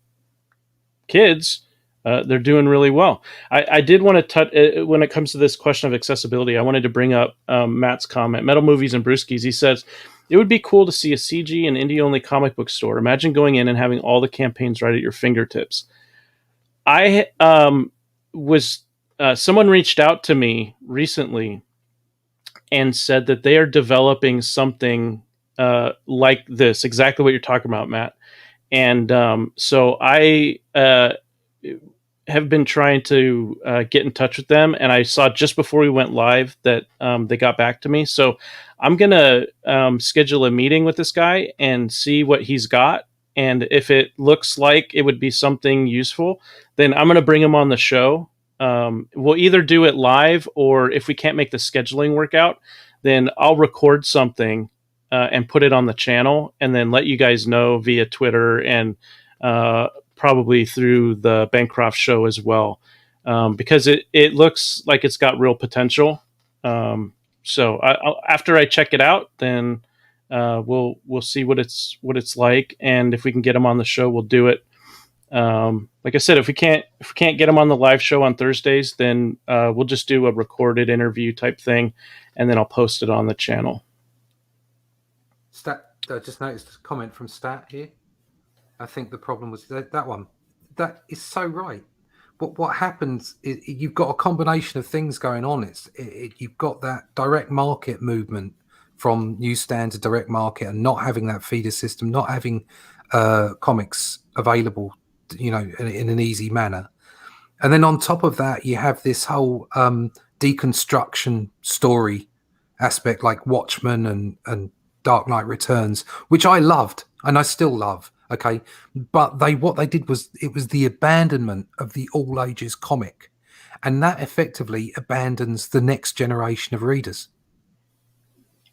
kids, they're doing really well. I did want to touch, when it comes to this question of accessibility, I wanted to bring up Matt's comment, Metal Movies and Brewskis. He says, it would be cool to see a CG and indie-only comic book store. Imagine going in and having all the campaigns right at your fingertips. I someone reached out to me recently and said that they are developing something like this, exactly what you're talking about, Matt. And so I have been trying to get in touch with them, and I saw just before we went live that they got back to me. So I'm going to schedule a meeting with this guy and see what he's got. And if it looks like it would be something useful, then I'm going to bring him on the show. We'll either do it live, or if we can't make the scheduling work out, then I'll record something and put it on the channel, and then let you guys know via Twitter and probably through the Bancroft show as well, because it looks like it's got real potential. So after I check it out, then we'll see what it's like, and if we can get them on the show, we'll do it. Like I said, if we can't get them on the live show on Thursdays, then we'll just do a recorded interview type thing, and then I'll post it on the channel.
Stat, I just noticed a comment from Stat here. I think the problem was that one. That is so right. But what happens is you've got a combination of things going on. You've got that direct market movement from newsstand to direct market, and not having that feeder system, not having comics available, in an easy manner. And then on top of that, you have this whole deconstruction story aspect, like Watchmen and Dark Knight Returns, which I loved and I still love. Okay, but what they did was, it was the abandonment of the all ages comic, and that effectively abandons the next generation of readers.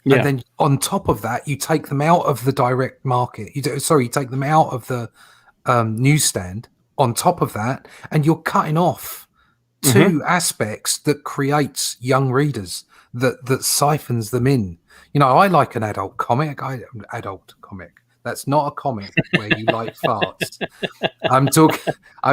Yeah. And then on top of that, you take them out of the direct market. You take them out of the newsstand. On top of that, and you're cutting off two aspects that creates young readers, that siphons them in. I like an adult comic. That's not a comic where you like farts. I'm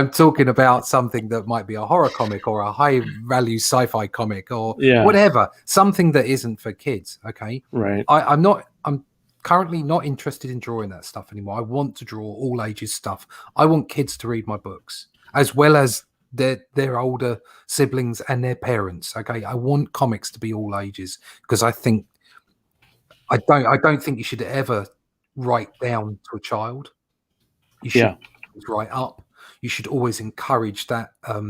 talking about something that might be a horror comic or a high value sci-fi comic or whatever, something that isn't for kids. Okay.
Right.
I'm currently not interested in drawing that stuff anymore. I want to draw all ages stuff. I want kids to read my books, as well as their older siblings and their parents. Okay. I want comics to be all ages, because I don't think you should ever write down to a child. You should write up. You should always encourage that, a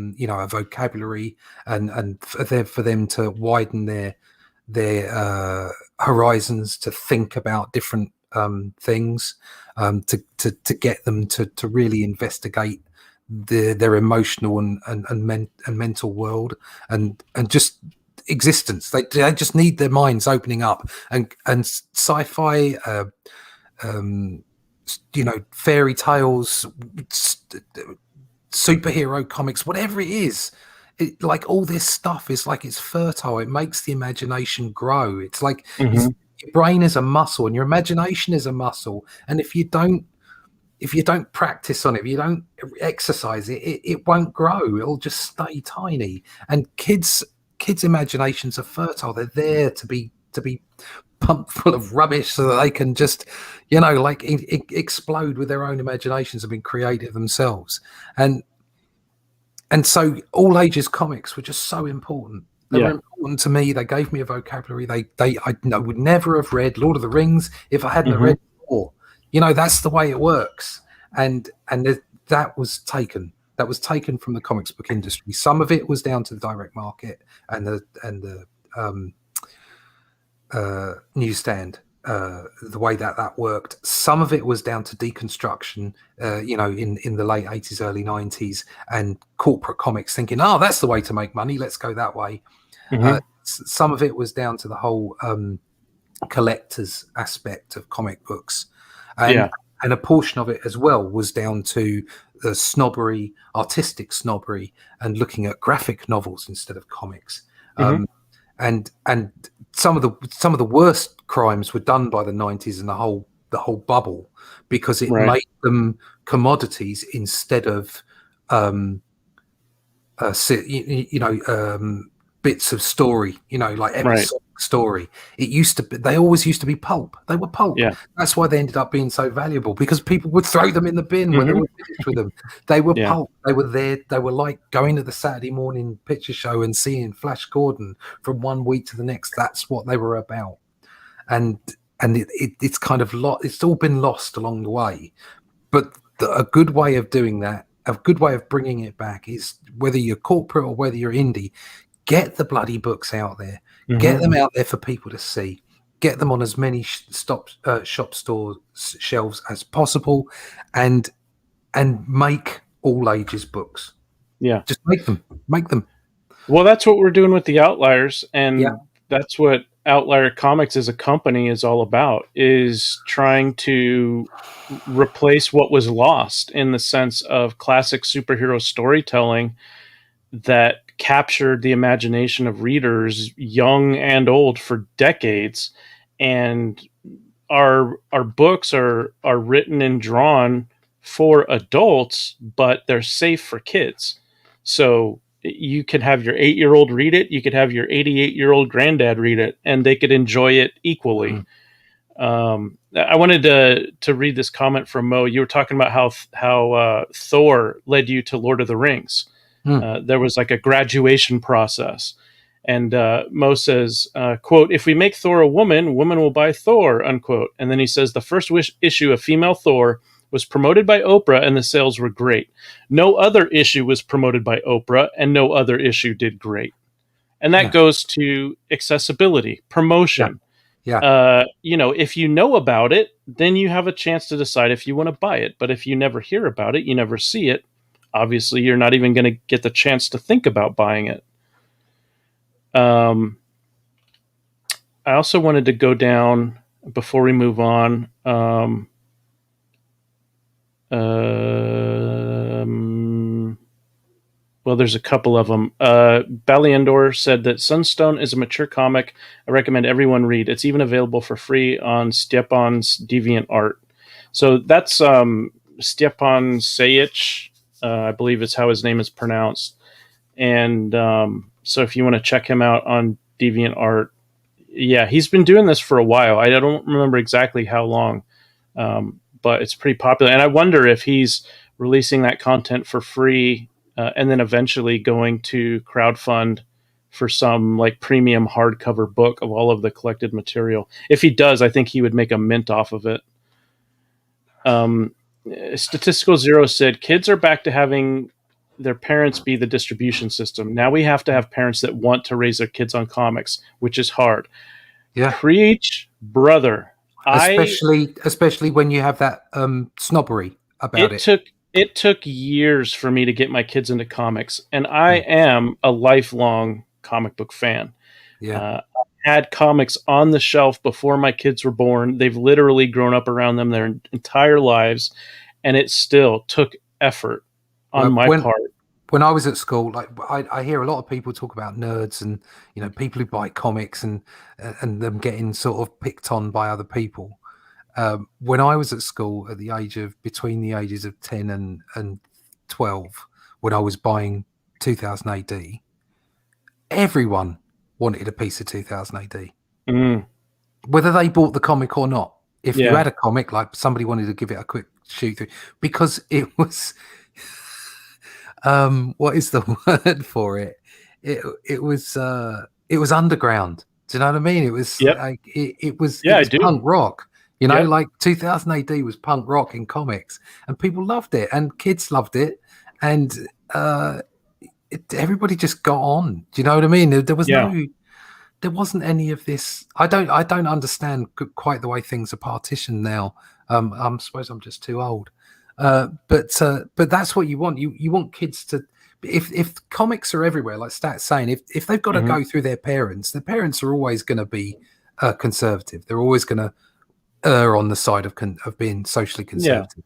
vocabulary and for them to widen their horizons, to think about different things, to get them to really investigate their emotional and mental world and just existence. They just need their minds opening up, and sci-fi, fairy tales, superhero comics, whatever it is, like all this stuff is like, it's fertile. It makes the imagination grow. It's like your brain is a muscle and your imagination is a muscle, and if you don't practice on it, if you don't exercise it, it won't grow. It'll just stay tiny. And kids' imaginations are fertile. They're there to be pumped full of rubbish so that they can just explode with their own imaginations and be creative themselves. And so all ages comics were just so important. They were important to me. They gave me a vocabulary. I would never have read Lord of the Rings if I hadn't read more. That's the way it works. And that was taken from the comics book industry. Some of it was down to the direct market and the newsstand, the way that worked. Some of it was down to deconstruction, in the late 80s, early 90s, and corporate comics thinking, oh, that's the way to make money, let's go that way.
Mhm.
Some of it was down to the whole collector's aspect of comic books, and a portion of it as well was down to the snobbery, artistic snobbery, and looking at graphic novels instead of comics. And some of the worst crimes were done by the 90s and the whole bubble, because it
Right.
made them commodities instead of bits of story, like episodic story. They always used to be pulp. They were pulp.
Yeah.
That's why they ended up being so valuable, because people would throw them in the bin when they were finished with them. They were pulp. They were there. They were like going to the Saturday morning picture show and seeing Flash Gordon from one week to the next. That's what they were about. And it's kind of it's all been lost along the way. But a good way of doing that, a good way of bringing it back, is whether you're corporate or whether you're indie, get the bloody books out there. Get them out there for people to see. Get them on as many shop store shelves as possible, and make all ages books.
Yeah.
Just make them.
Well, that's what we're doing with the Outliers, and that's what Outlier Comics as a company is all about, is trying to replace what was lost, in the sense of classic superhero storytelling that captured the imagination of readers, young and old, for decades. And our books are written and drawn for adults, but they're safe for kids. So you could have your 8-year-old read it, you could have your 88-year-old granddad read it, and they could enjoy it equally. I wanted to read this comment from Mo. You were talking about how Thor led you to Lord of the Rings. There was like a graduation process. And Mo says, quote, "If we make Thor a woman will buy Thor," unquote. And then he says, "The first issue of female Thor was promoted by Oprah and the sales were great. No other issue was promoted by Oprah and no other issue did great." And that goes to accessibility, promotion. If you know about it, then you have a chance to decide if you want to buy it. But if you never hear about it, you never see it, obviously you're not even going to get the chance to think about buying it. I also wanted to go down, before we move on, well, there's a couple of them. Baliandor said that Sunstone is a mature comic I recommend everyone read. It's even available for free on Stepan's DeviantArt. So that's Stepan Sajic, I believe is how his name is pronounced. And so if you want to check him out on DeviantArt, yeah, he's been doing this for a while. I don't remember exactly how long, but it's pretty popular. And I wonder if he's releasing that content for free and then eventually going to crowdfund for some like premium hardcover book of all of the collected material. If he does, I think he would make a mint off of it. Statistical Zero said, "Kids are back to having their parents be the distribution system. Now we have to have parents that want to raise their kids on comics, which is hard."
Yeah.
Preach, brother.
Especially when you have that snobbery about it.
It took years for me to get my kids into comics, and I am a lifelong comic book fan.
Yeah.
I had comics on the shelf before my kids were born. They've literally grown up around them their entire lives, and it still took effort on my part.
When I was at school, like I hear a lot of people talk about nerds and people who buy comics and them getting sort of picked on by other people. When I was at school, between the ages of 10 and 12, when I was buying 2000 AD, everyone wanted a piece of 2000 AD, whether they bought the comic or not. If you had a comic, like somebody wanted to give it a quick shoot through, because it was. What is the word for it? It was underground. Do you know what I mean? It was like it was punk rock. Like 2000 AD was punk rock in comics, and people loved it, and kids loved it, and everybody just got on. Do you know what I mean? There there wasn't any of this. I don't understand quite the way things are partitioned now. I suppose I'm just too old. But that's what you want. You want kids to. If comics are everywhere, like Stat's saying, if they've got to go through their parents are always going to be conservative. They're always going to err on the side of being socially conservative.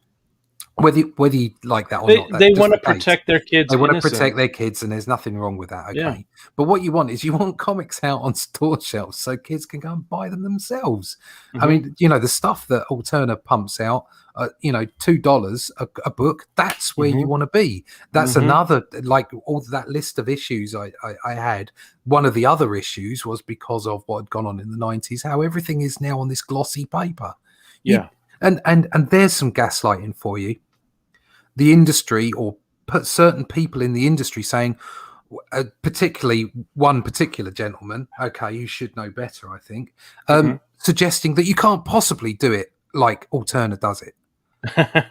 Whether you like that or not,
they want to protect their kids.
They want to protect their kids, and there's nothing wrong with that. Okay,
Yeah.
but what you want is you want comics out on store shelves so kids can go and buy them themselves. I mean, the stuff that Alterna pumps out, $2 a book. That's where you want to be. That's another, like all that list of issues I had. One of the other issues was because of what had gone on in the 90s, how everything is now on this glossy paper.
Yeah.
And there's some gaslighting for you. The industry or certain people in the industry saying, particularly one particular gentleman, okay, you should know better, I think, suggesting that you can't possibly do it like Alterna does it.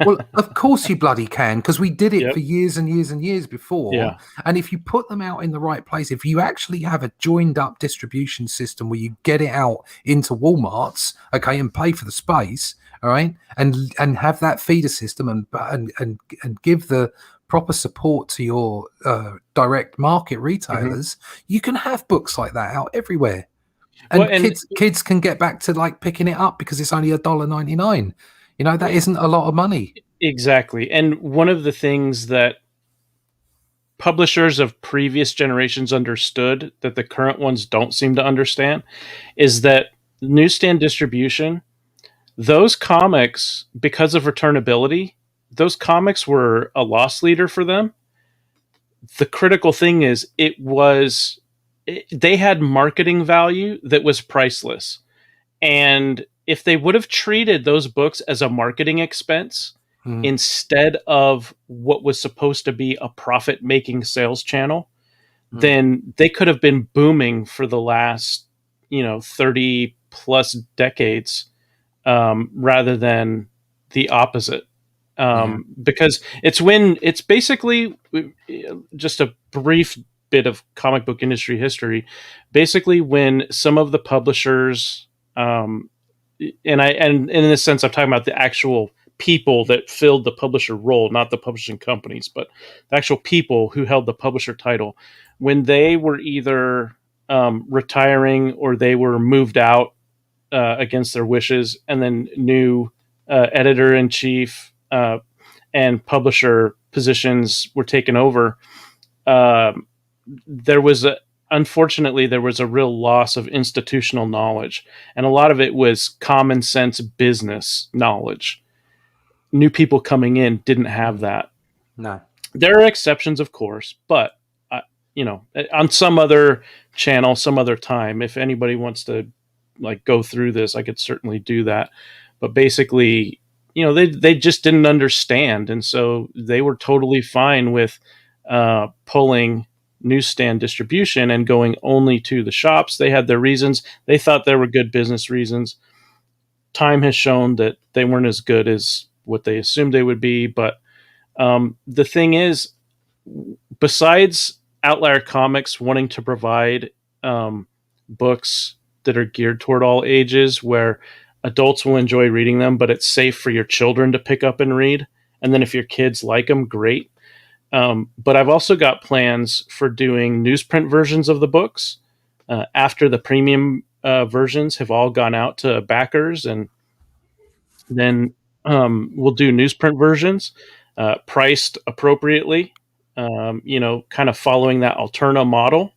Well, of course you bloody can, because we did it for years and years and years before.
Yeah.
And if you put them out in the right place, if you actually have a joined up distribution system where you get it out into Walmarts, okay, and pay for the space, all right, and have that feeder system and give the proper support to your direct market retailers, you can have books like that out everywhere. And, kids can get back to like picking it up because it's only $1.99. That isn't a lot of money.
Exactly. And one of the things that publishers of previous generations understood that the current ones don't seem to understand is that newsstand distribution, those comics, because of returnability, those comics were a loss leader for them. The critical thing is they had marketing value that was priceless. And if they would have treated those books as a marketing expense instead of what was supposed to be a profit-making sales channel, then they could have been booming for the last, 30 plus decades, rather than the opposite. Because it's basically just a brief bit of comic book industry history. Basically, when some of the publishers, and in this sense, I'm talking about the actual people that filled the publisher role, not the publishing companies, but the actual people who held the publisher title, when they were either retiring or they were moved out against their wishes, and then new editor-in-chief and publisher positions were taken over, unfortunately, there was a real loss of institutional knowledge. And a lot of it was common sense business knowledge. New people coming in didn't have that.
No.
There are exceptions, of course, but, on some other channel, some other time, if anybody wants to go through this, I could certainly do that. But basically, they just didn't understand. And so they were totally fine with pulling newsstand distribution and going only to the shops. They had their reasons. They thought there were good business reasons. Time has shown that they weren't as good as what they assumed they would be. But the thing is, besides Outlier Comics wanting to provide books that are geared toward all ages, where adults will enjoy reading them, but it's safe for your children to pick up and read. And then if your kids like them, great. But I've also got plans for doing newsprint versions of the books after the premium versions have all gone out to backers, and then we'll do newsprint versions priced appropriately, kind of following that Alterna model.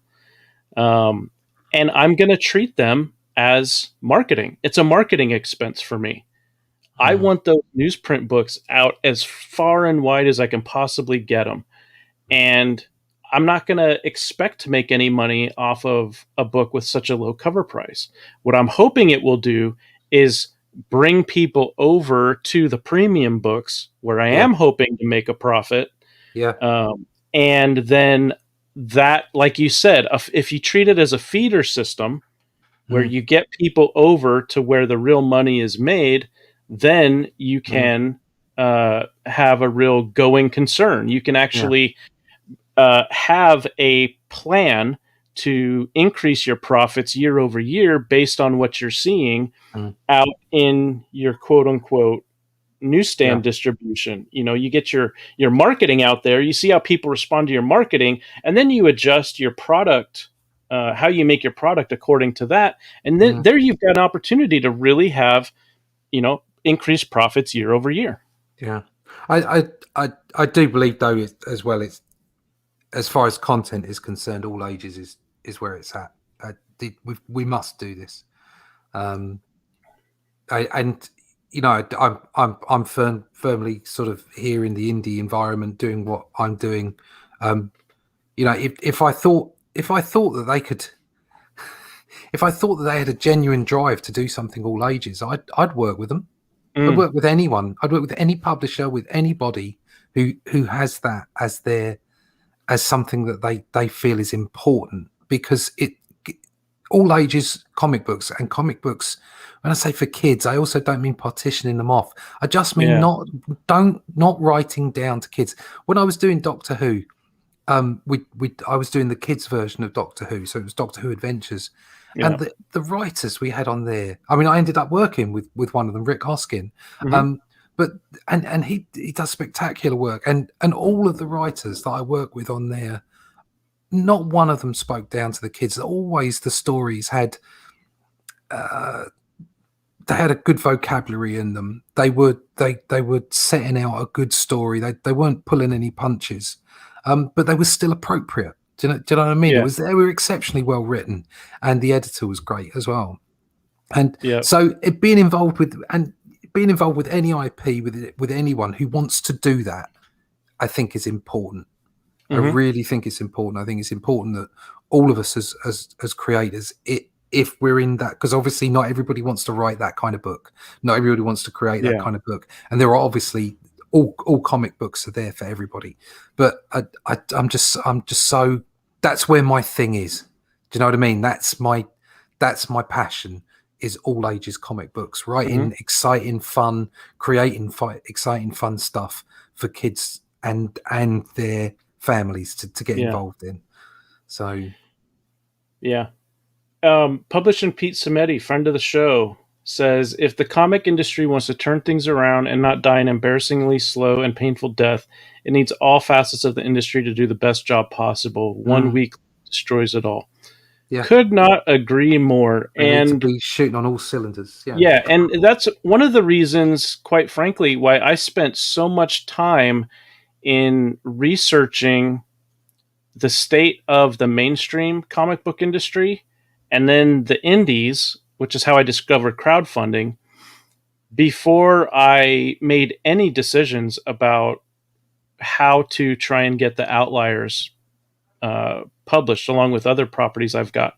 And I'm going to treat them as marketing. It's a marketing expense for me. I want those newsprint books out as far and wide as I can possibly get them. And I'm not going to expect to make any money off of a book with such a low cover price. What I'm hoping it will do is bring people over to the premium books, where I am hoping to make a profit.
Yeah.
And then that, like you said, if you treat it as a feeder system where you get people over to where the real money is made, then you can have a real going concern. You can actually have a plan to increase your profits year over year based on what you're seeing out in your quote unquote newsstand distribution. You get your marketing out there, you see how people respond to your marketing, and then you adjust your product, how you make your product according to that. And then there you've got an opportunity to really have, increased profits year over year.
Yeah. I do believe though as well, it's, as far as content is concerned, all ages is where it's at. We must do this. I'm firmly sort of here in the indie environment doing what I'm doing. If I thought that they could, if I thought that they had a genuine drive to do something all ages, I'd work with them. I'd work with anyone. I'd work with any publisher, with anybody who has that as something that they feel is important, because it all ages comic books, and comic books, when I say for kids, I also don't mean partitioning them off. I just mean not writing down to kids. When I was doing Doctor Who, I was doing the kids version of Doctor Who, so it was Doctor Who Adventures. And the writers we had on there, I mean, I ended up working with one of them, Rick Hoskin. But he does spectacular work, and all of the writers that I work with on there, not one of them spoke down to the kids. Always the stories had they had a good vocabulary in them. They were setting out a good story. They weren't pulling any punches, but they were still appropriate. Do you know what I mean? They were exceptionally well written, and the editor was great as well. And so being involved with any IP, with anyone who wants to do that, I think is important. I really think it's important. I think it's important that all of us as creators, if we're in that, because obviously not everybody wants to write that kind of book. Not everybody wants to create that kind of book. And there are obviously all comic books are there for everybody. But I'm just so, that's where my thing is. Do you know what I mean? That's my passion, is all ages comic books, writing exciting, fun, creating exciting, fun stuff for kids and their families to get involved in. So
Publishing Pete Cimetti, friend of the show, says, if the comic industry wants to turn things around and not die an embarrassingly slow and painful death, it needs all facets of the industry to do the best job possible. 1 week destroys it all. Could not agree more.
And to be shooting on all cylinders.
And that's one of the reasons, quite frankly, why I spent so much time in researching the state of the mainstream comic book industry and then the indies, which is how I discovered crowdfunding, before I made any decisions about how to try and get the Outliers published along with other properties I've got.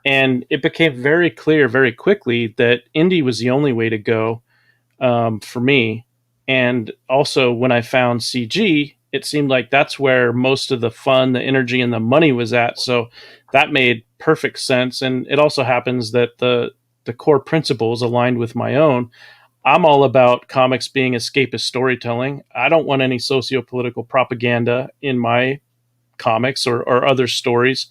And it became very clear very quickly that indie was the only way to go for me. And also when I found CG, it seemed like that's where most of the fun, the energy, and the money was at. So that made perfect sense. And it also happens that the core principles aligned with my own. I'm all about comics being escapist storytelling. I don't want any socio-political propaganda in my comics or other stories.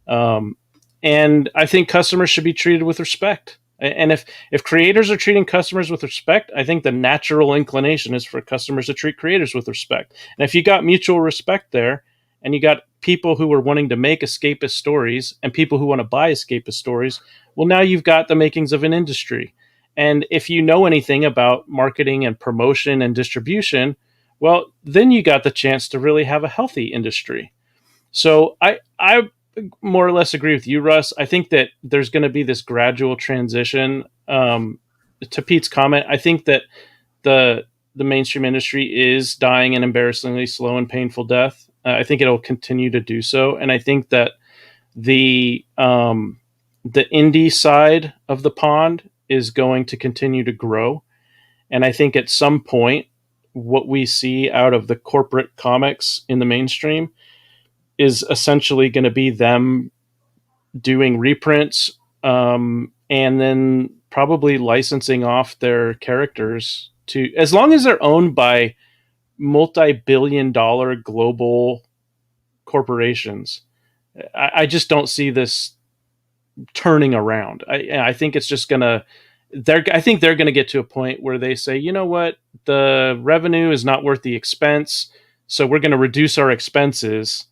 And I think customers should be treated with respect. And if creators are treating customers with respect, I think the natural inclination is for customers to treat creators with respect. And if you got mutual respect there, and you got people who are wanting to make escapist stories and people who want to buy escapist stories, well, now you've got the makings of an industry. And if you know anything about marketing and promotion and distribution, well, then you got the chance to really have a healthy industry. So I more or less agree with you, Russ. I think that there's going to be this gradual transition. To Pete's comment, I think that the mainstream industry is dying an embarrassingly slow and painful death. I think it'll continue to do so, and I think that the indie side of the pond is going to continue to grow. And I think at some point, what we see out of the corporate comics in the mainstream is essentially going to be them doing reprints, and then probably licensing off their characters to, as long as they're owned by multi-billion-dollar global corporations. I just don't see this turning around. I think it's just gonna. I think they're going to get to a point where they say, you know what, the revenue is not worth the expense, so we're going to reduce our expenses,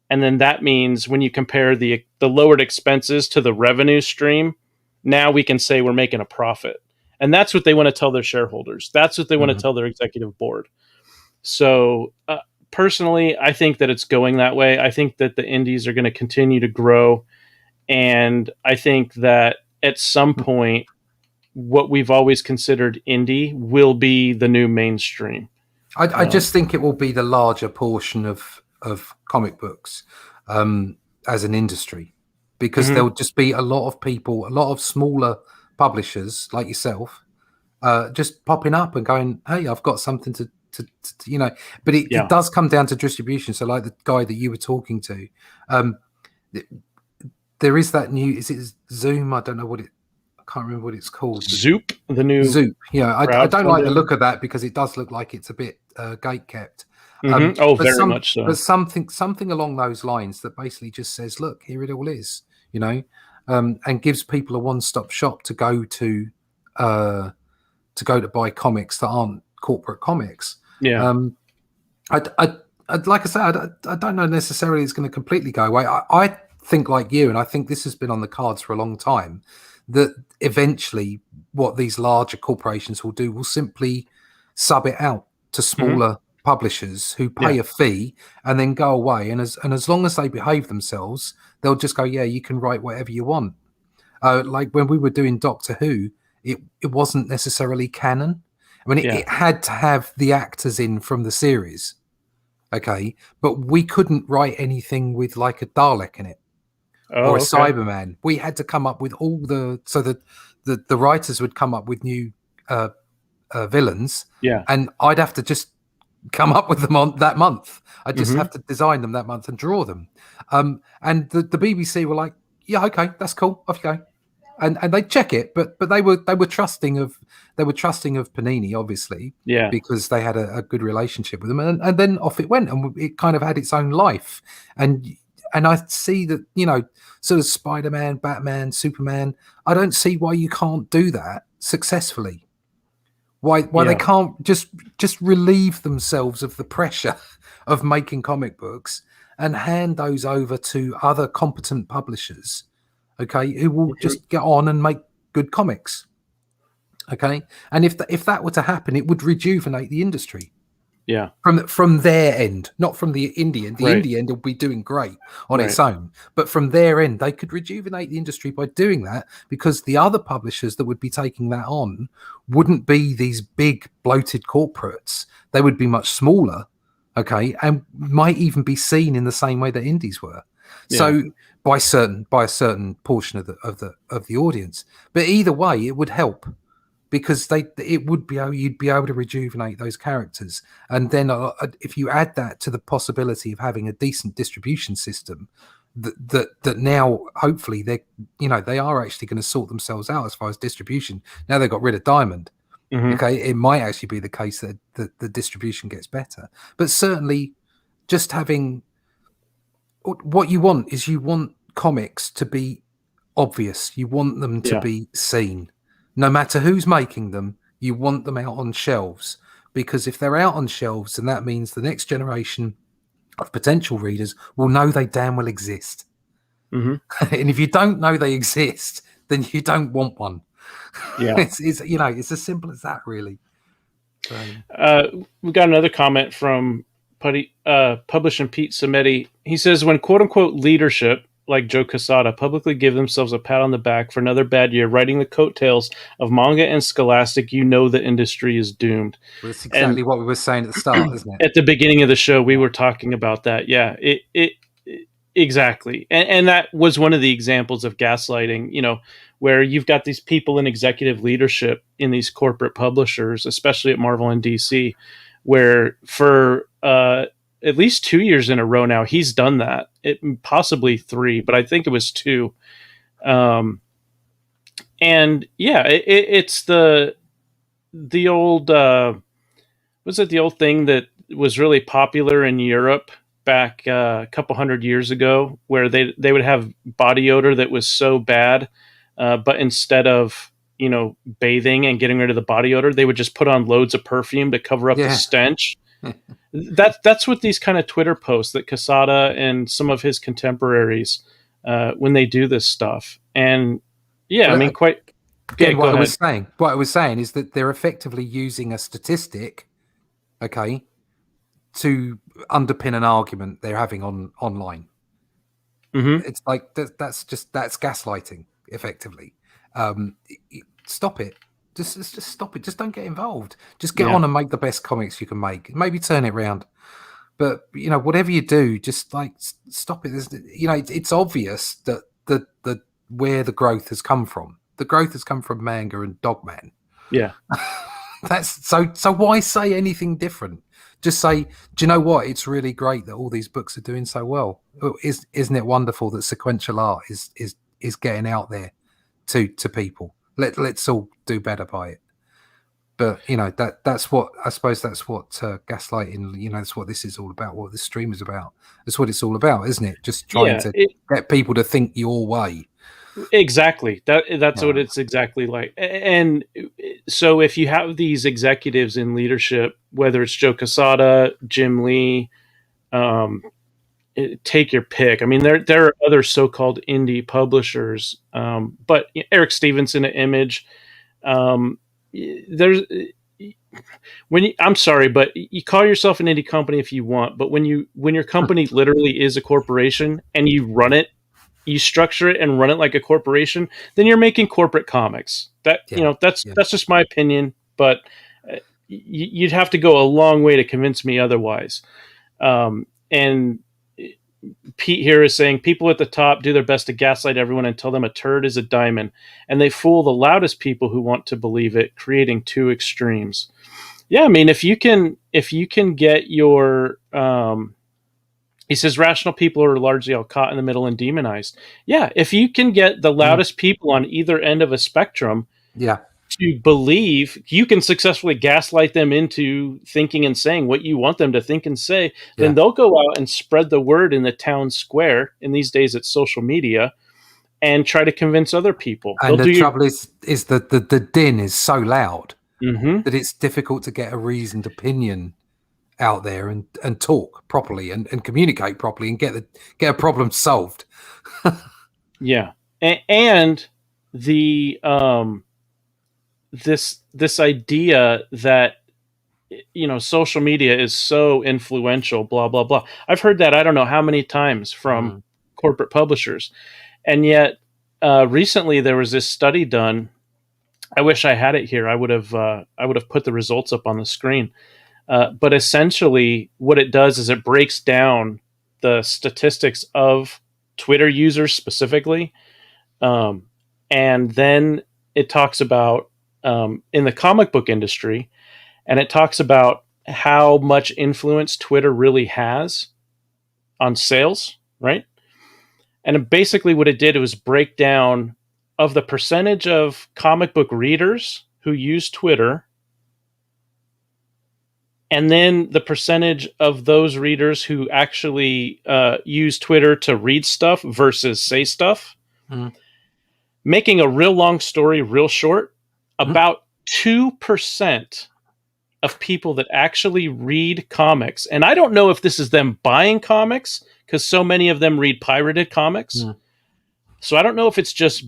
and then that means when you compare the lowered expenses to the revenue stream, now we can say we're making a profit, and that's what they want to tell their shareholders. That's what they want to tell their executive board. So personally, I think that it's going that way. I think that the indies are going to continue to grow, and I think that at some point, what we've always considered indie will be the new mainstream.
I just think it will be the larger portion of comic books as an industry, because there'll just be a lot of people, a lot of smaller publishers like yourself, just popping up and going, "Hey, I've got something to you know." But it does come down to distribution. So, like the guy that you were talking to, there is that new. Is it Zoom? I don't know what it. I can't remember what it's called.
Zoop, the new
Zoop. Yeah, I don't like the look of that because it does look like it's a bit gate kept.
Very much so.
But something along those lines that basically just says, "Look, here it all is," you know, and gives people a one-stop shop to go to buy comics that aren't corporate comics.
Yeah.
I'd like I say, I don't know necessarily it's going to completely go away. I think like you, and I think this has been on the cards for a long time, that eventually what these larger corporations will do will simply sub it out to smaller publishers who pay a fee and then go away. And as long as they behave themselves, they'll just go, yeah, you can write whatever you want. Like when we were doing Doctor Who, it wasn't necessarily canon. I mean, it had to have the actors in from the series. Okay. But we couldn't write anything with like a Dalek in it. Or a Cyberman. We had to come up with all so that the writers would come up with new villains, and I'd have to just come up with them on that month. I just have to design them that month and draw them. And the BBC were like, "Yeah, okay, that's cool. Off you go." And they check it, but they were trusting of Panini, obviously, because they had a good relationship with them, and then off it went, and it kind of had its own life. And I see that, you know, sort of Spider-Man, Batman, Superman, I don't see why you can't do that successfully. Why they can't just relieve themselves of the pressure of making comic books and hand those over to other competent publishers, okay, who will just get on and make good comics. Okay? And if that were to happen, it would rejuvenate the industry.
Yeah.
From their end, not from the indie end. The indie end will be doing great on its own. But from their end, they could rejuvenate the industry by doing that, because the other publishers that would be taking that on wouldn't be these big bloated corporates. They would be much smaller, okay, and might even be seen in the same way that indies were. Yeah. So by a certain portion of the audience. But either way, it would help. Because you'd be able to rejuvenate those characters, and then if you add that to the possibility of having a decent distribution system, that now hopefully they are actually going to sort themselves out as far as distribution. Now they've got rid of Diamond, okay, it might actually be the case that the distribution gets better. But certainly, just having what you want is comics to be obvious. You want them to be seen. No matter who's making them, you want them out on shelves, because if they're out on shelves, then that means the next generation of potential readers will know they damn well exist. And if you don't know they exist, then you don't want one. Yeah, it's as simple as that, really.
We got another comment from Publishing Pete Samedi. He says, when quote unquote leadership like Joe Quesada publicly give themselves a pat on the back for another bad year writing the coattails of manga and Scholastic, you know the industry is doomed.
Well, that's exactly what we were saying at the start, isn't it?
At the beginning of the show, we were talking about that. Yeah, it exactly. And that was one of the examples of gaslighting, you know, where you've got these people in executive leadership in these corporate publishers, especially at Marvel and DC, where for at least 2 years in a row now, he's done that. Possibly 3, but I think it was 2. And yeah, it's the old, was it the old thing that was really popular in Europe back a couple hundred years ago, where they would have body odor that was so bad, but instead of bathing and getting rid of the body odor, they would just put on loads of perfume to cover up the
Yeah.
stench. That's what these kind of Twitter posts that Casada and some of his contemporaries, when they do this stuff. And yeah,
Well,
I mean, quite.
Again,
Go ahead.
what I was saying is that they're effectively using a statistic, okay, to underpin an argument they're having online.
Mm-hmm.
It's like that's gaslighting, effectively. Stop it. Just stop it. Just don't get involved. Just get
Yeah.
on and make the best comics you can make. Maybe turn it around. But whatever you do, just like stop it. It's obvious that the where the growth has come from. The growth has come from manga and Dogman.
Yeah.
That's so why say anything different? Just say, do you know what? It's really great that all these books are doing so well. Isn't it wonderful that sequential art is getting out there to people? Let's all do better by it. But that's what I suppose. That's what gaslighting. That's what this is all about. What this stream is about. That's what it's all about, isn't it? Just trying to get people to think your way.
Exactly. That's what it's exactly like. And so if you have these executives in leadership, whether it's Joe Quesada, Jim Lee, take your pick. I mean, there are other so-called indie publishers, but Eric Stevenson at Image. There's I'm sorry, but you call yourself an indie company if you want, but when your company literally is a corporation and you run it, you structure it and run it like a corporation, then you're making corporate comics. That's just my opinion, but you'd have to go a long way to convince me otherwise. And Pete here is saying people at the top do their best to gaslight everyone and tell them a turd is a diamond, and they fool the loudest people who want to believe it, creating two extremes. Yeah, I mean, if you can get your he says rational people are largely all caught in the middle and demonized. Yeah, if you can get the loudest people on either end of a spectrum to believe, you can successfully gaslight them into thinking and saying what you want them to think and say, then they'll go out and spread the word in the town square, and these days it's social media, and try to convince other people.
And the trouble is that the din is so loud that it's difficult to get a reasoned opinion out there and talk properly and communicate properly and get a problem solved.
Yeah. And the this idea that social media is so influential, blah blah blah. I've heard that I don't know how many times from corporate publishers. And yet recently there was this study done. I wish I had it here. I would have put the results up on the screen. But essentially what it does is it breaks down the statistics of Twitter users specifically. And then it talks about in the comic book industry, and it talks about how much influence Twitter really has on sales, right? And basically what it did was break down of the percentage of comic book readers who use Twitter, and then the percentage of those readers who actually use Twitter to read stuff versus say stuff. Making a real long story real short, about 2% of people that actually read comics, and I don't know if this is them buying comics, because so many of them read pirated comics. So I don't know if it's just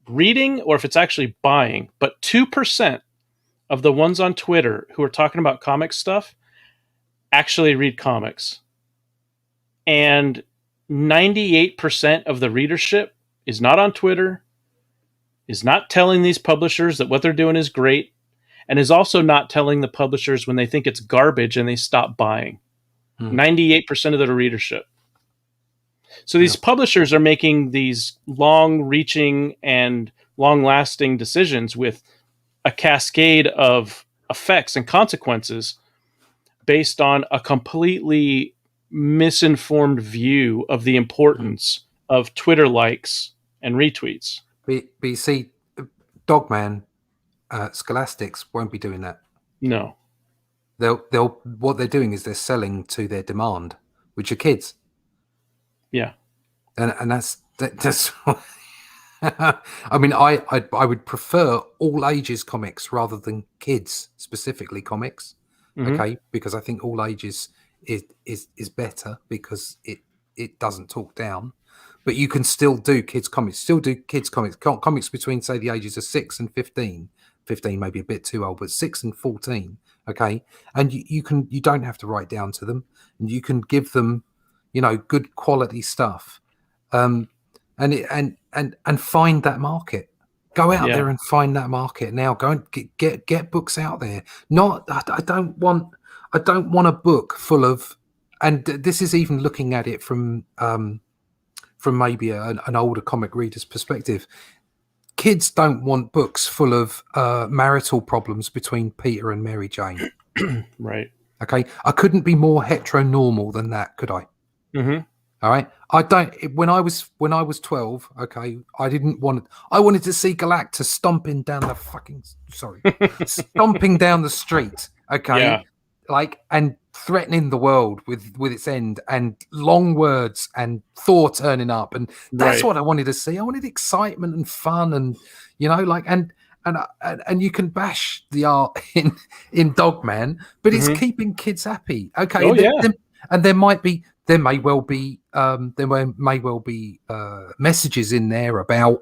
reading or if it's actually buying, but 2% of the ones on Twitter who are talking about comic stuff actually read comics. And 98% of the readership is not on Twitter, is not telling these publishers that what they're doing is great, and is also not telling the publishers when they think it's garbage and they stop buying. 98% of the readership. So these publishers are making these long-reaching and long-lasting decisions with a cascade of effects and consequences based on a completely misinformed view of the importance of Twitter likes and retweets.
But you see, Dogman, Scholastics won't be doing that.
No.
They'll what they're doing is they're selling to their demand. which are kids,
Yeah.
and that's. I mean, I would prefer all ages comics rather than kids specifically comics.
Mhm.
Okay, because I think all ages is better because it doesn't talk down. But you can still do kids comics. Still do kids comics. Comics between say the ages of 6 and 15. 15 maybe a bit too old, but 6 and 14. Okay, and you don't have to write down to them, and you can give them, good quality stuff. And find that market. Go out there and find that market now. Go and get books out there. I don't want a book full of, and this is even looking at it from maybe an older comic reader's perspective. Kids don't want books full of marital problems between Peter and Mary Jane.
Right.
Okay, I couldn't be more heteronormal than that, could I?
Mm-hmm.
All right. I don't. When I was 12, okay, I didn't want. I wanted to see Galactus stomping down the stomping down the street. Okay, and threatening the world with its end, and long words, and Thor turning up, and that's what I wanted to see. I wanted excitement and fun, and and you can bash the art in Dogman, but it's keeping kids happy. Okay.
Oh,
and there may well be messages in there about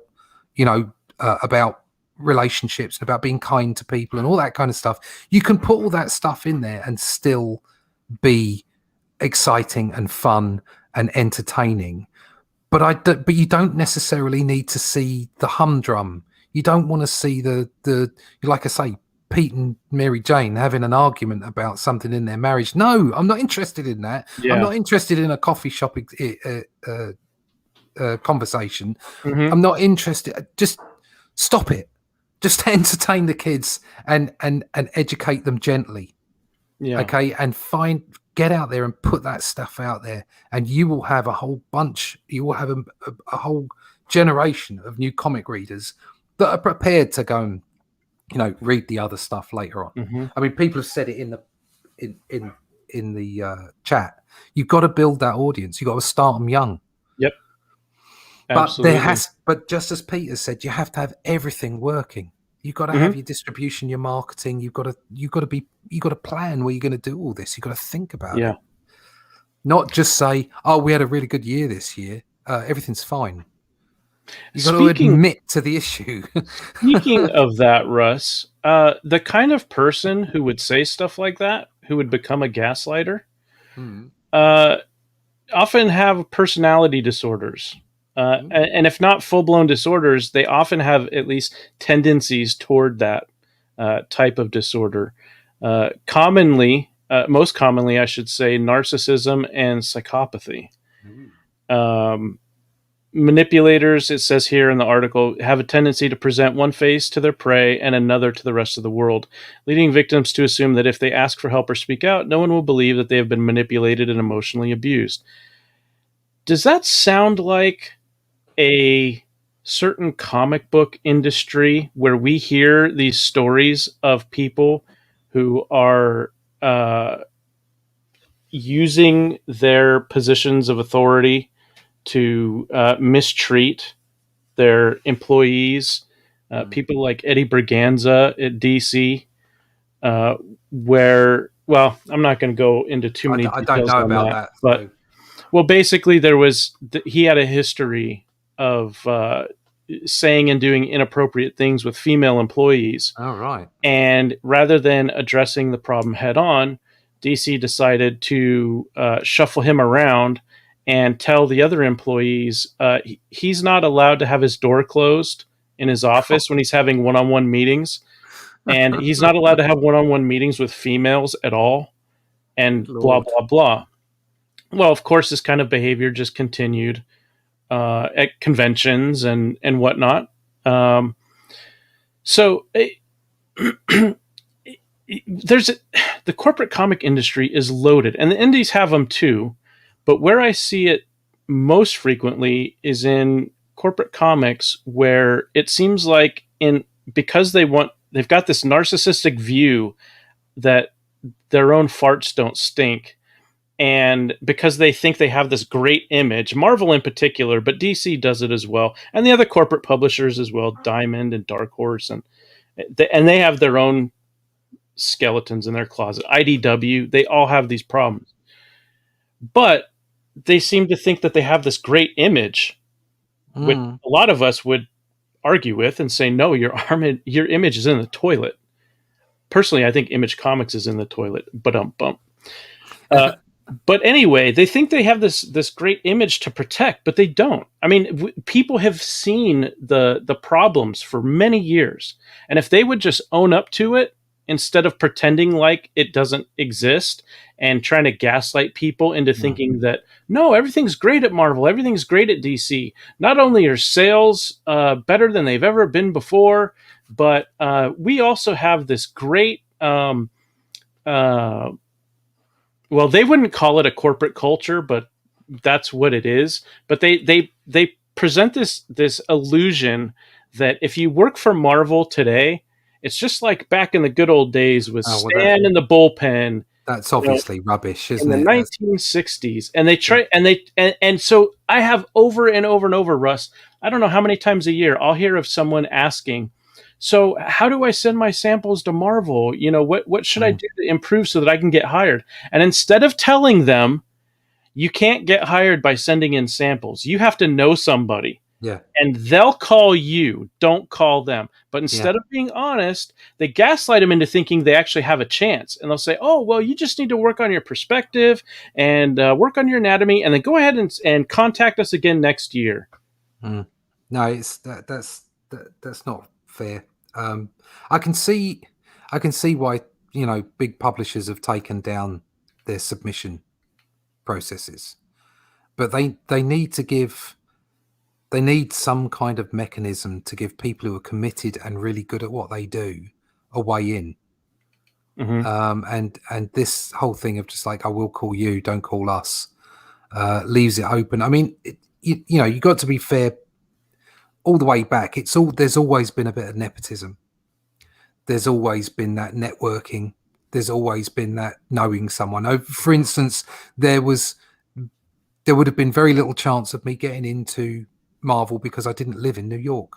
about relationships, about being kind to people and all that kind of stuff. You can put all that stuff in there and still be exciting and fun and entertaining, but you don't necessarily need to see the humdrum. You don't want to see the like I say, Pete and Mary Jane having an argument about something in their marriage. No, I'm not interested in that. I'm not interested in a coffee shop conversation. I'm not interested. Just stop it. Just entertain the kids and educate them gently.
Yeah.
Okay, and get out there and put that stuff out there, and you will have a whole bunch. You will have a whole generation of new comic readers that are prepared to go and read the other stuff later on.
Mm-hmm.
I mean, people have said it in the chat. You've got to build that audience. You've got to start them young.
Yep.
But
Absolutely.
but just as Peter said, you have to have everything working. You've got to have your distribution, your marketing. You've got to plan where you're going to do all this. You've got to think about it. Not just say, "Oh, we had a really good year this year. Everything's fine." You've got to admit to the issue.
Speaking of that, Russ, the kind of person who would say stuff like that, who would become a gaslighter, often have personality disorders. And if not full-blown disorders, they often have at least tendencies toward that type of disorder. Most commonly, I should say, narcissism and psychopathy. Manipulators, it says here in the article, have a tendency to present one face to their prey and another to the rest of the world, leading victims to assume that if they ask for help or speak out, no one will believe that they have been manipulated and emotionally abused. Does that sound like a certain comic book industry where we hear these stories of people who are using their positions of authority to mistreat their employees, people like Eddie Berganza at DC, where, well, I'm not going to go into too many details. I don't know about that. But, well, basically, he had a history of saying and doing inappropriate things with female employees.
Oh, right.
And rather than addressing the problem head on, DC decided to shuffle him around and tell the other employees he's not allowed to have his door closed in his office when he's having one-on-one meetings. And he's not allowed to have one-on-one meetings with females at all. And blah, blah, blah. Well, of course, this kind of behavior just continued at conventions and whatnot. So the corporate comic industry is loaded, and the indies have them too. But where I see it most frequently is in corporate comics, where it seems like because they've got this narcissistic view that their own farts don't stink. And because they think they have this great image, Marvel in particular, but DC does it as well, and the other corporate publishers as well, Diamond and Dark Horse, and they have their own skeletons in their closet. IDW, they all have these problems, but they seem to think that they have this great image, which a lot of us would argue with and say, no, your image is in the toilet. Personally, I think Image Comics is in the toilet, but but anyway, they think they have this great image to protect, but they don't. I mean, people have seen the problems for many years, and if they would just own up to it instead of pretending like it doesn't exist and trying to gaslight people into thinking that no, everything's great at Marvel, everything's great at DC. Not only are sales better than they've ever been before, but we also have this great. Well, they wouldn't call it a corporate culture, but that's what it is. But they present this illusion that if you work for Marvel today, it's just like back in the good old days with Stan in the bullpen.
That's obviously rubbish, isn't it?
In the 1960s, and they try, and so I have over and over and over, Russ. I don't know how many times a year I'll hear of someone asking, so how do I send my samples to Marvel? You know, what should I do to improve so that I can get hired? And instead of telling them, you can't get hired by sending in samples, you have to know somebody.
Yeah.
And they'll call you, don't call them. But instead of being honest, they gaslight them into thinking they actually have a chance. And they'll say, oh, well, you just need to work on your perspective and work on your anatomy, and then go ahead and contact us again next year.
No, it's that's not fair. I can see why, you know, big publishers have taken down their submission processes, but they need some kind of mechanism to give people who are committed and really good at what they do a way in. And this whole thing of just like, I will call you, don't call us, leaves it open. I mean, you know, you got to be fair all the way back. There's always been a bit of nepotism. There's always been that networking. There's always been that knowing someone. For instance, there would have been very little chance of me getting into Marvel because I didn't live in New York.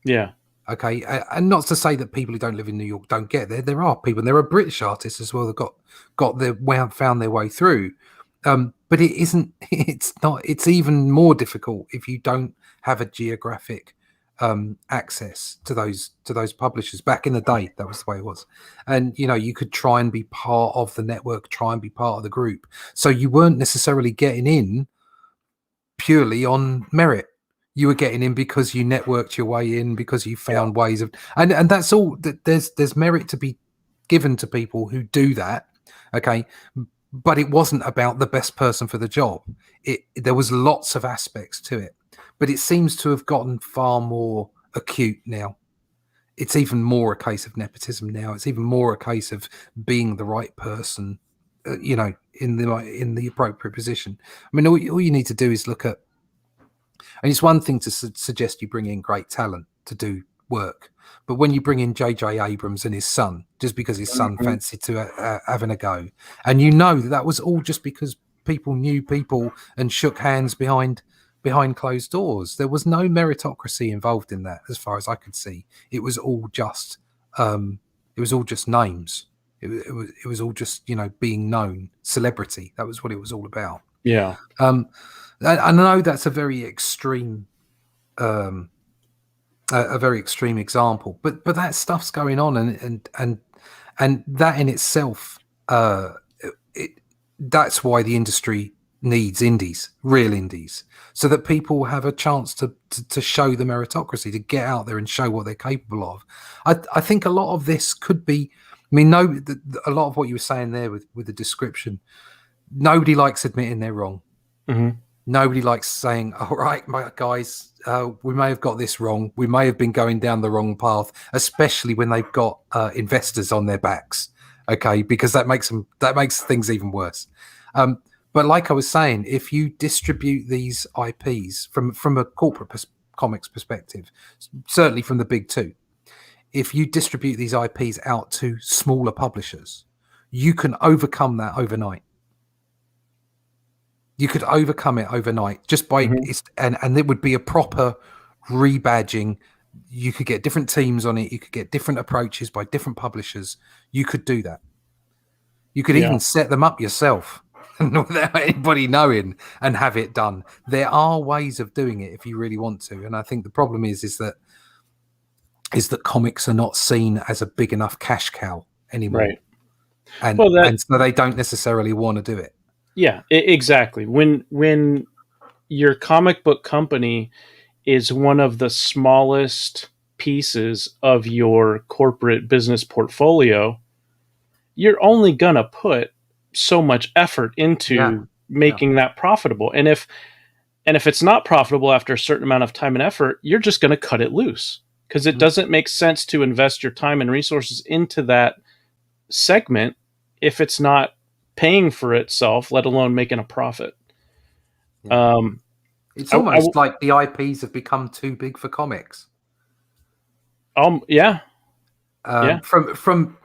Yeah.
Okay. And not to say that people who don't live in New York don't get there. There are people, and there are British artists as well that found their way through. But it's even more difficult if you don't have a geographic access to those publishers. Back in the day, that was the way it was. And, you know, you could try and be part of the network, try and be part of the group. So you weren't necessarily getting in purely on merit. You were getting in because you networked your way in, because you found ways of, and that's all. There's merit to be given to people who do that. Okay. But it wasn't about the best person for the job. There was lots of aspects to it, but it seems to have gotten far more acute now. It's even more a case of nepotism now. It's even more a case of being the right person, you know, in the appropriate position. I mean, all you need to do is look at, and it's one thing to suggest you bring in great talent to do work, but when you bring in J.J. Abrams and his son, just because his son fancied to having a go, and you know that was all just because people knew people and shook hands behind closed doors. There was no meritocracy involved in that, as far as I could see. It was all just names. It was all just, you know, being known, celebrity. That was what it was all about.
Yeah.
I know that's a very extreme, example, but that stuff's going on, and that in itself, that's why the industry needs indies, real indies, so that people have a chance to show the meritocracy, to get out there and show what they're capable of. I think a lot of this could be, I mean, a lot of what you were saying there with the description, nobody likes admitting they're wrong.
Mm-hmm.
Nobody likes saying, all right, my guys, we may have got this wrong. We may have been going down the wrong path, especially when they've got investors on their backs. Okay, because that makes things even worse. But like I was saying, if you distribute these IPs from a corporate comics perspective, certainly from the big two, if you distribute these IPs out to smaller publishers, you can overcome that overnight. You could overcome it overnight just by and it would be a proper rebadging. You could get different teams on it. You could get different approaches by different publishers. You could do that. You could even set them up yourself without anybody knowing and have it done. There are ways of doing it if you really want to. And I think the problem is that comics are not seen as a big enough cash cow anymore.
Right.
And so they don't necessarily want to do it.
Yeah, exactly. When your comic book company is one of the smallest pieces of your corporate business portfolio, you're only going to put so much effort into making that profitable. And if it's not profitable after a certain amount of time and effort, you're just going to cut it loose, because it doesn't make sense to invest your time and resources into that segment if it's not paying for itself, let alone making a profit.
It's almost like the IPs have become too big for comics.
Yeah.
From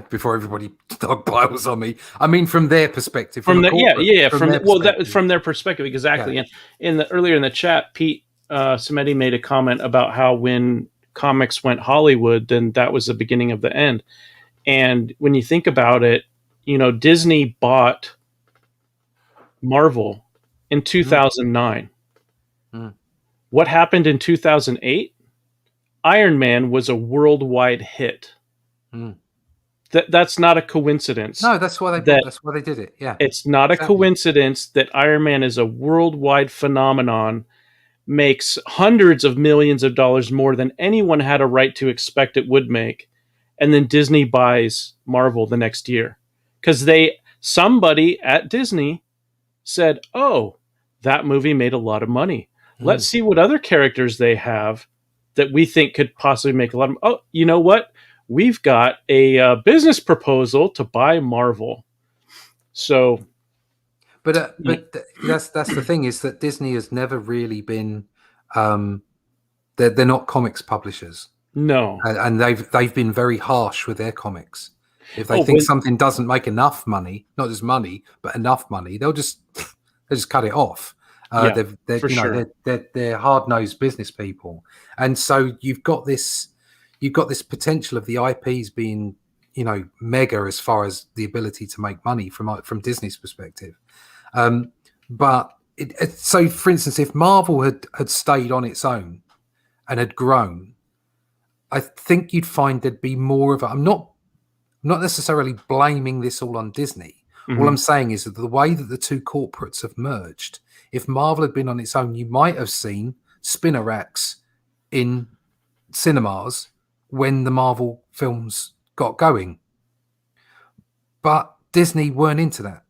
before everybody dog piles on me, I mean, from their perspective, from
their perspective, exactly. Yeah. And earlier in the chat, Pete Samedi made a comment about how when comics went Hollywood, then that was the beginning of the end. And when you think about it, Disney bought Marvel in 2009. What happened in 2008? Iron Man was a worldwide hit. That's not a coincidence.
No, that's why they did it. Yeah,
it's not a coincidence that Iron Man is a worldwide phenomenon, makes hundreds of millions of dollars more than anyone had a right to expect it would make, and then Disney buys Marvel the next year because somebody at Disney said, "Oh, that movie made a lot of money. Let's see what other characters they have that we think could possibly make a lot of money. Oh, you know what? We've got a business proposal to buy Marvel." So,
but that's the thing, is that Disney has never really been. They're not comics publishers.
No,
and they've been very harsh with their comics. If they think something doesn't make enough money, not just money, but enough money, they'll just cut it off. They're hard-nosed business people, and so you've got this potential of the IPs being, mega as far as the ability to make money from Disney's perspective. But so, for instance, if Marvel had stayed on its own and had grown, I think you'd find there'd be more of a. I'm not necessarily blaming this all on Disney. All I'm saying is that the way that the two corporates have merged, if Marvel had been on its own, you might have seen spinner racks in cinemas when the Marvel films got going. But Disney weren't into that.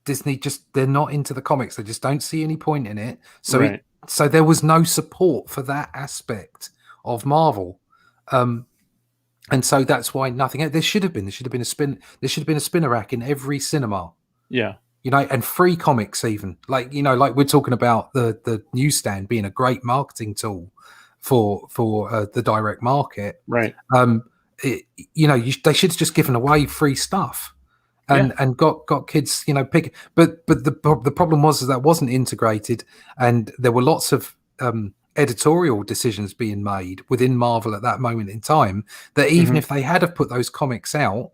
Disney they're not into the comics. They just don't see any point in it. So so there was no support for that aspect of Marvel. And so that's why nothing. There should have been a spinner rack in every cinema.
Yeah.
And free comics, even like we're talking about the newsstand being a great marketing tool for the direct market.
Right.
They should have just given away free stuff and got kids, pick. But the problem was that wasn't integrated, and there were lots of editorial decisions being made within Marvel at that moment in time that even if they had have put those comics out,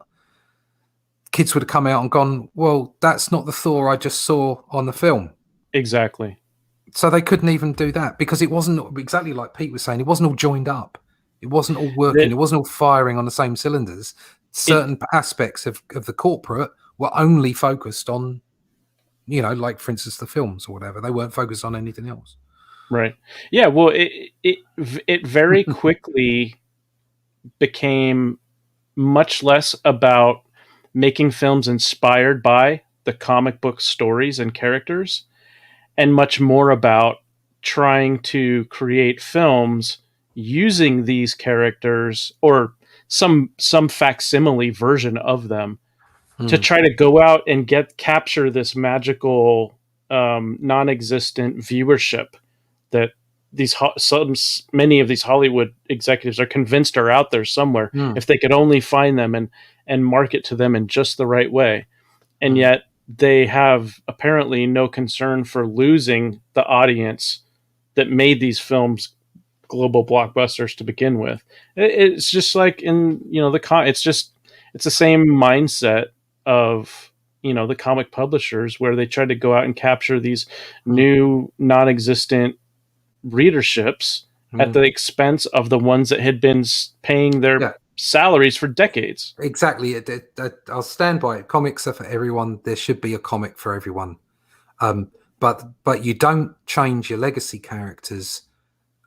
kids would have come out and gone, well, that's not the Thor I just saw on the film.
Exactly.
So they couldn't even do that because it wasn't, exactly like Pete was saying, it wasn't all joined up. It wasn't all working. It wasn't all firing on the same cylinders. Certain aspects of the corporate were only focused on, like, for instance, the films or whatever. They weren't focused on anything else.
Right. Yeah. Well, it very quickly became much less about making films inspired by the comic book stories and characters, and much more about trying to create films using these characters or some facsimile version of them to try to go out and capture this magical non-existent viewership that many of these Hollywood executives are convinced are out there somewhere if they could only find them and market to them in just the right way. And yet they have apparently no concern for losing the audience that made these films global blockbusters to begin with. It's just like in it's the same mindset of the comic publishers, where they tried to go out and capture these new non-existent readerships at the expense of the ones that had been paying their salaries for decades.
Exactly. I'll stand by it. Comics are for everyone. There should be a comic for everyone. But you don't change your legacy characters.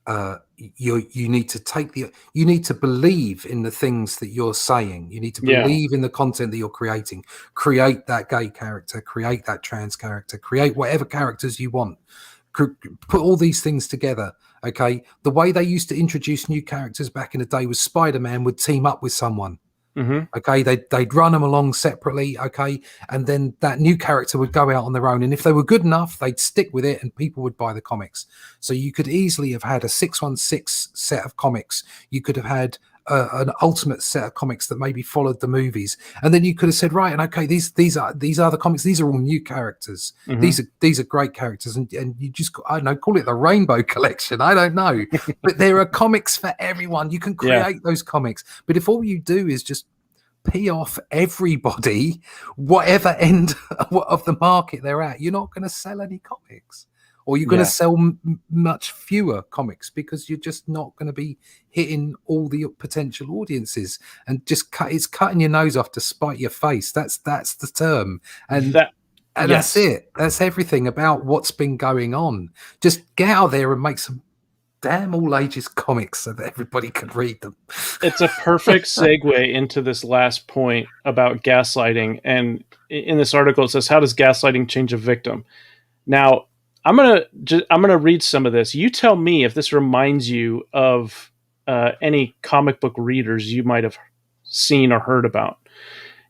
You need to believe in the things that you're saying. You need to believe in the content that you're creating. Create that gay character, create that trans character, create whatever characters you want. Put all these things together. Okay, the way they used to introduce new characters back in the day was Spider-Man would team up with someone. Okay, they'd run them along separately. Okay, and then that new character would go out on their own, and if they were good enough, they'd stick with it, and people would buy the comics. So you could easily have had a 616 set of comics. You could have had an ultimate set of comics that maybe followed the movies, and then you could have said, right, and okay, these are the comics. These are all new characters. These are great characters, and you just, I don't know, call it the Rainbow Collection. I don't know, but there are comics for everyone. You can create those comics, but if all you do is just pee off everybody, whatever end of the market they're at, you're not going to sell any comics. Or you're going to sell much fewer comics, because you're just not going to be hitting all the potential audiences, and just it's cutting your nose off to spite your face. That's the term, and that's it. That's everything about what's been going on. Just get out there and make some damn all ages comics so that everybody can read them.
It's a perfect segue into this last point about gaslighting. And in this article, it says, how does gaslighting change a victim? Now, I'm gonna read some of this. You tell me if this reminds you of any comic book readers you might have seen or heard about.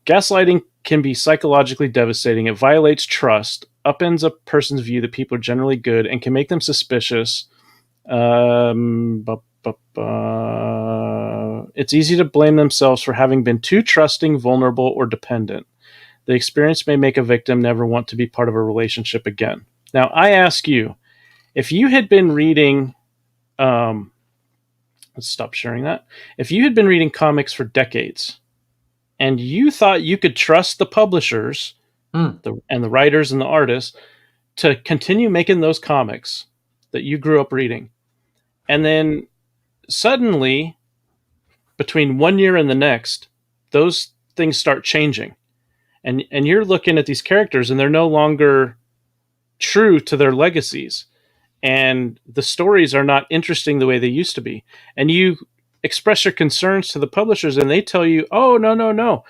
Gaslighting can be psychologically devastating. It violates trust, upends a person's view that people are generally good, and can make them suspicious. It's easy to blame themselves for having been too trusting, vulnerable, or dependent. The experience may make a victim never want to be part of a relationship again. Now, I ask you, if you had been reading, let's stop sharing that. If you had been reading comics for decades, and you thought you could trust the publishers, and the writers and the artists to continue making those comics that you grew up reading, and then suddenly, between 1 year and the next, those things start changing, and you're looking at these characters, and they're no longer true to their legacies, and the stories are not interesting the way they used to be, and you express your concerns to the publishers, and they tell you, oh, no,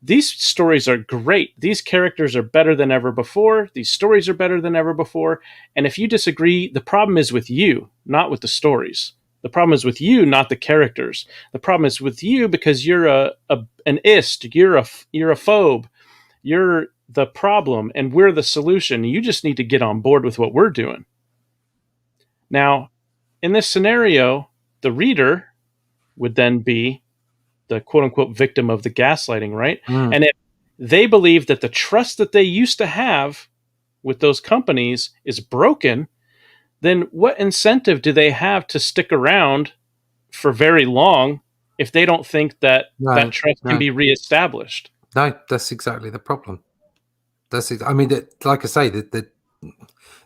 these stories are great, these characters are better than ever before, these stories are better than ever before. And if you disagree, the problem is with you, not with the stories. The problem is with you, not the characters. The problem is with you because you're an ist, you're a phobe, you're the problem, and we're the solution. You just need to get on board with what we're doing. Now, in this scenario, the reader would then be the quote-unquote victim of the gaslighting, right? And if they believe that the trust that they used to have with those companies is broken, then what incentive do they have to stick around for very long if they don't think that that trust can be reestablished?
No, that's exactly the problem. I mean, like I say,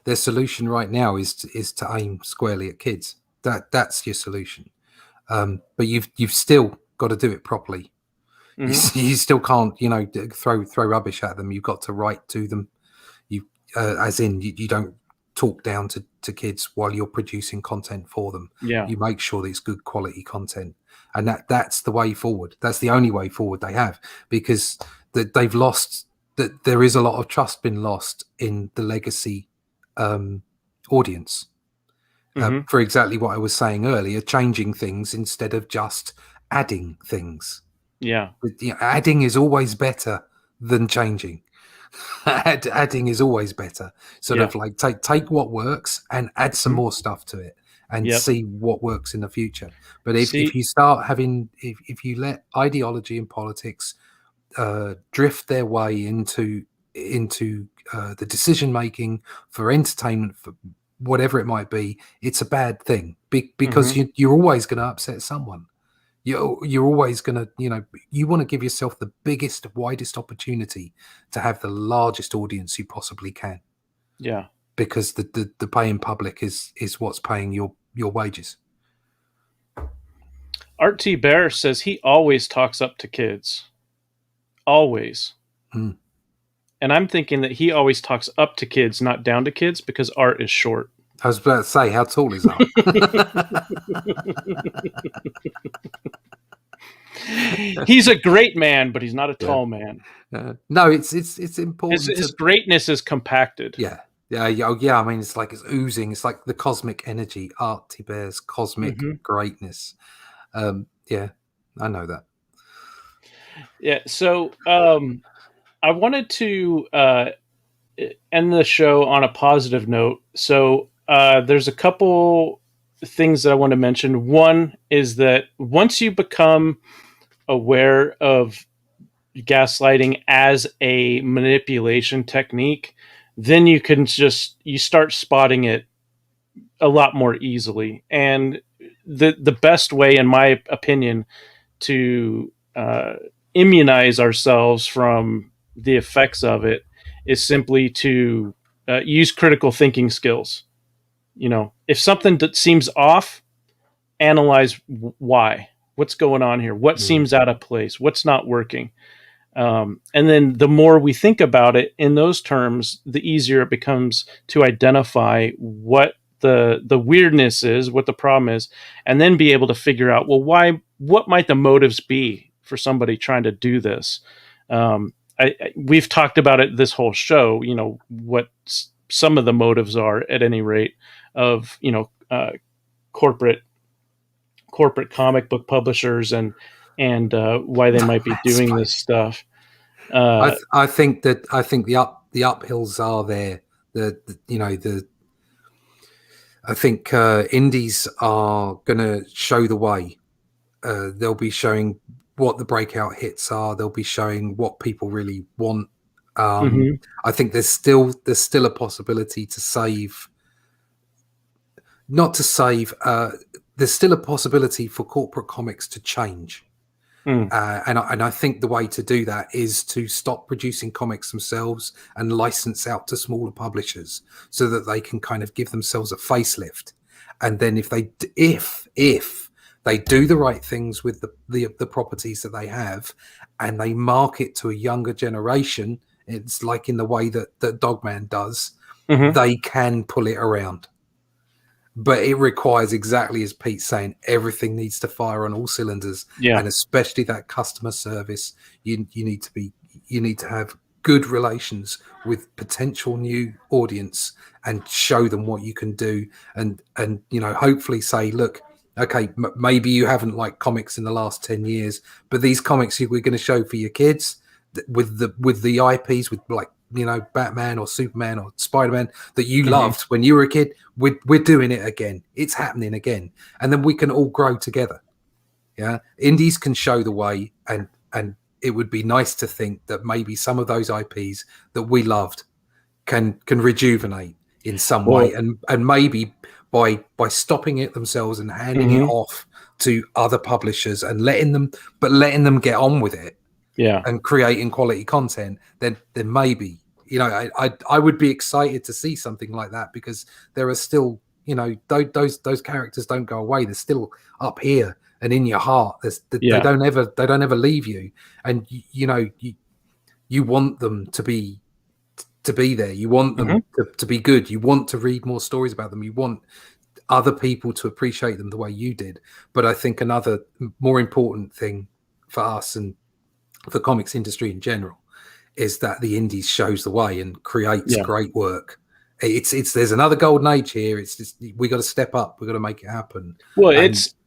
their solution right now is to aim squarely at kids. That's your solution. But you've still got to do it properly. You still can't, throw rubbish at them. You've got to write to them. You don't talk down to kids while you're producing content for them. You make sure that it's good quality content, and that's the way forward. That's the only way forward they have, because they've lost. That there is a lot of trust been lost in the legacy audience for exactly what I was saying earlier, changing things instead of just adding things. Adding is always better than changing. Adding is always better. Sort of like take what works and add some more stuff to it, and see what works in the future. But if you start having, if you let ideology and politics drift their way into into the decision making for entertainment, for whatever it might be, it's a bad thing because you're always going to upset someone. You're always going to, you want to give yourself the biggest, widest opportunity to have the largest audience you possibly can.
Yeah.
Because the paying public is what's paying your wages.
Art T. Bear says he always talks up to kids. Always.
Mm.
And I'm thinking that he always talks up to kids, not down to kids, because Art is short.
I was about to say, how tall is Art?
He's a great man, but he's not a tall man.
No, it's important.
His greatness is compacted.
Yeah. I mean, it's like it's oozing. It's like the cosmic energy. Art T. Bear's cosmic greatness. Yeah, I know that.
Yeah. So I wanted to end the show on a positive note. So there's a couple things that I want to mention. One is that once you become aware of gaslighting as a manipulation technique, then you start spotting it a lot more easily. And the best way, in my opinion, to immunize ourselves from the effects of it is simply to use critical thinking skills. If something that seems off, analyze why. What's going on here? What seems out of place? What's not working? And then the more we think about it in those terms, the easier it becomes to identify what the weirdness is, what the problem is, and then be able to figure out, well, what might the motives be for somebody trying to do this? We've talked about it this whole show, what some of the motives are, at any rate, of, corporate comic book publishers and why they might be doing this stuff.
I think the uphills are there. I think indies are going to show the way. They'll be showing what the breakout hits are. They'll be showing what people really want. I think there's still a possibility to save. Not to save. There's still a possibility for corporate comics to change. And I think the way to do that is to stop producing comics themselves and license out to smaller publishers so that they can kind of give themselves a facelift. And then if they do the right things with the properties that they have and they market to a younger generation, it's like in the way that Dogman does, they can pull it around. But it requires, exactly as Pete's saying, everything needs to fire on all cylinders, and especially that customer service. You need to have good relations with potential new audience and show them what you can do, and hopefully say, look, okay, maybe you haven't liked comics in the last 10 years, but these comics we're going to show for your kids with the IPs, with like Batman or Superman or Spider-Man that you loved when you were a kid, we're doing it again. It's happening again, and then we can all grow together. Yeah, indies can show the way, and it would be nice to think that maybe some of those IPs that we loved can rejuvenate in some way, and maybe by stopping it themselves and handing it off to other publishers and letting them get on with it. Yeah, and creating quality content, then maybe I would be excited to see something like that, because there are still those characters don't go away. They're still up here and in your heart. They don't ever leave you, and you want them to be there. You want them to be good. You want to read more stories about them. You want other people to appreciate them the way you did. But I think another more important thing for us and for comics industry in general is that the indies shows the way and creates great work. There's another golden age here. It's just, we got to step up. We got to make it happen.
Well,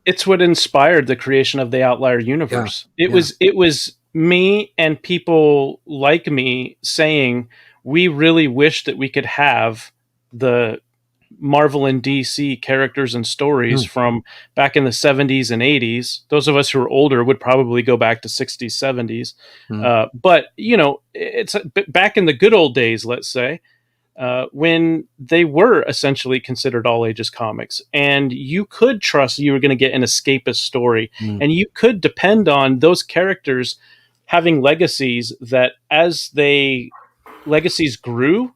it's what inspired the creation of the Outlier universe. It was me and people like me saying, we really wish that we could have the Marvel and DC characters and stories from back in the 70s and 80s. Those of us who are older would probably go back to 60s, 70s. But, it's back in the good old days, let's say, when they were essentially considered all ages comics, and you could trust you were going to get an escapist story, and you could depend on those characters having legacies that as legacies grew,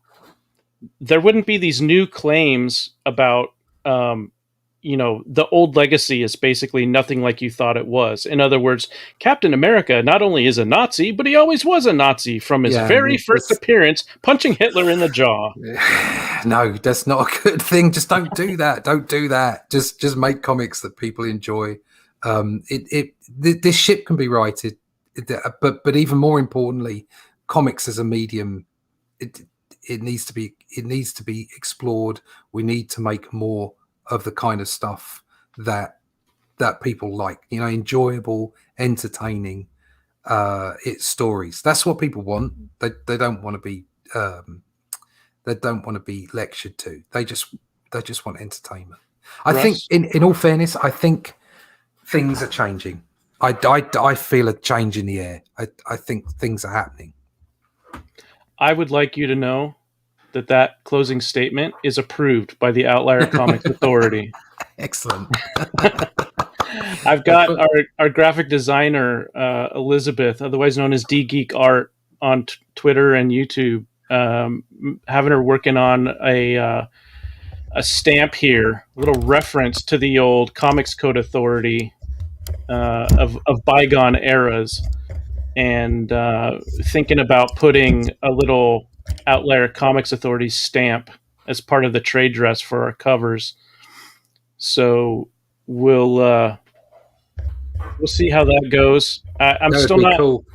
there wouldn't be these new claims about, the old legacy is basically nothing like you thought it was. In other words, Captain America not only is a Nazi, but he always was a Nazi from his very first appearance, punching Hitler in the jaw.
No, that's not a good thing. Just don't do that. Don't do that. Just make comics that people enjoy. This ship can be righted, but even more importantly, comics as a medium, it needs to be explored. We need to make more of the kind of stuff that people like, enjoyable, entertaining, it's stories. That's what people want. They don't want to be lectured to. They just want entertainment. I think in all fairness, I think things are changing. I feel a change in the air. I think things are happening.
I would like you to know that closing statement is approved by the Outlier Comics Authority.
Excellent.
I've got our graphic designer, Elizabeth, otherwise known as D Geek Art, on Twitter and YouTube, having her working on a stamp here, a little reference to the old Comics Code Authority of bygone eras, and thinking about putting a little Outlier Comics Authority stamp as part of the trade dress for our covers. So we'll see how that goes. I'm still not.
Cool.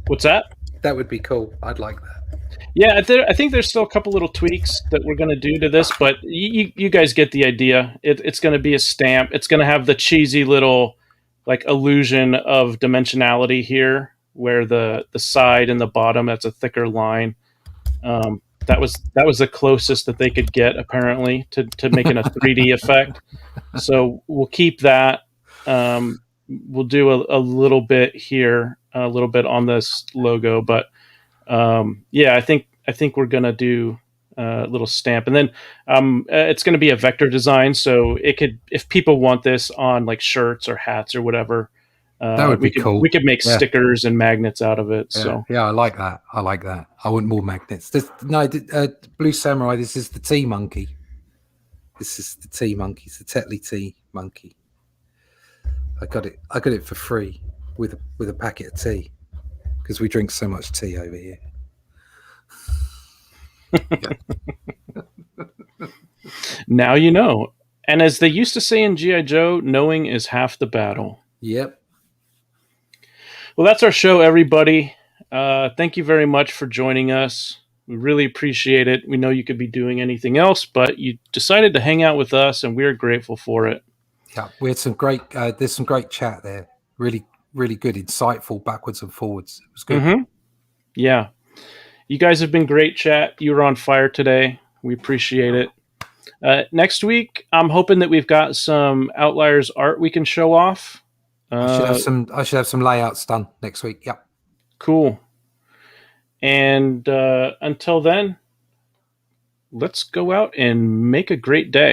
What's that?
That would be cool. I'd like that.
Yeah, I think there's still a couple little tweaks that we're going to do to this, but you guys get the idea. It's going to be a stamp. It's going to have the cheesy little illusion of dimensionality here, where the side and the bottom, that's a thicker line. That was the closest that they could get, apparently, to making a 3D effect. So we'll keep that. We'll do a little bit here, a little bit on this logo, but I think we're gonna do a little stamp, and then it's gonna be a vector design, so it could, if people want this on shirts or hats or whatever,
that would be cool.
We could make stickers and magnets out of it.
Yeah.
So
I like that. I want more magnets. Blue Samurai. This is the tea monkey. This is the tea monkey. It's the Tetley tea monkey. I got it for free with a packet of tea, because we drink so much tea over here.
Now you know. And as they used to say in G.I. Joe, knowing is half the battle.
Yep.
Well, that's our show, everybody. Thank you very much for joining us. We really appreciate it. We know you could be doing anything else, but you decided to hang out with us, and we're grateful for it.
Yeah, we had some great. There's some great chat there. Really, really good, insightful, backwards and forwards. It was good.
Mm-hmm. Yeah, you guys have been great chat. You were on fire today. We appreciate it. Next week, I'm hoping that we've got some Outliers art we can show off.
I should have some layouts done next week. Yep.
Cool. And until then, let's go out and make a great day.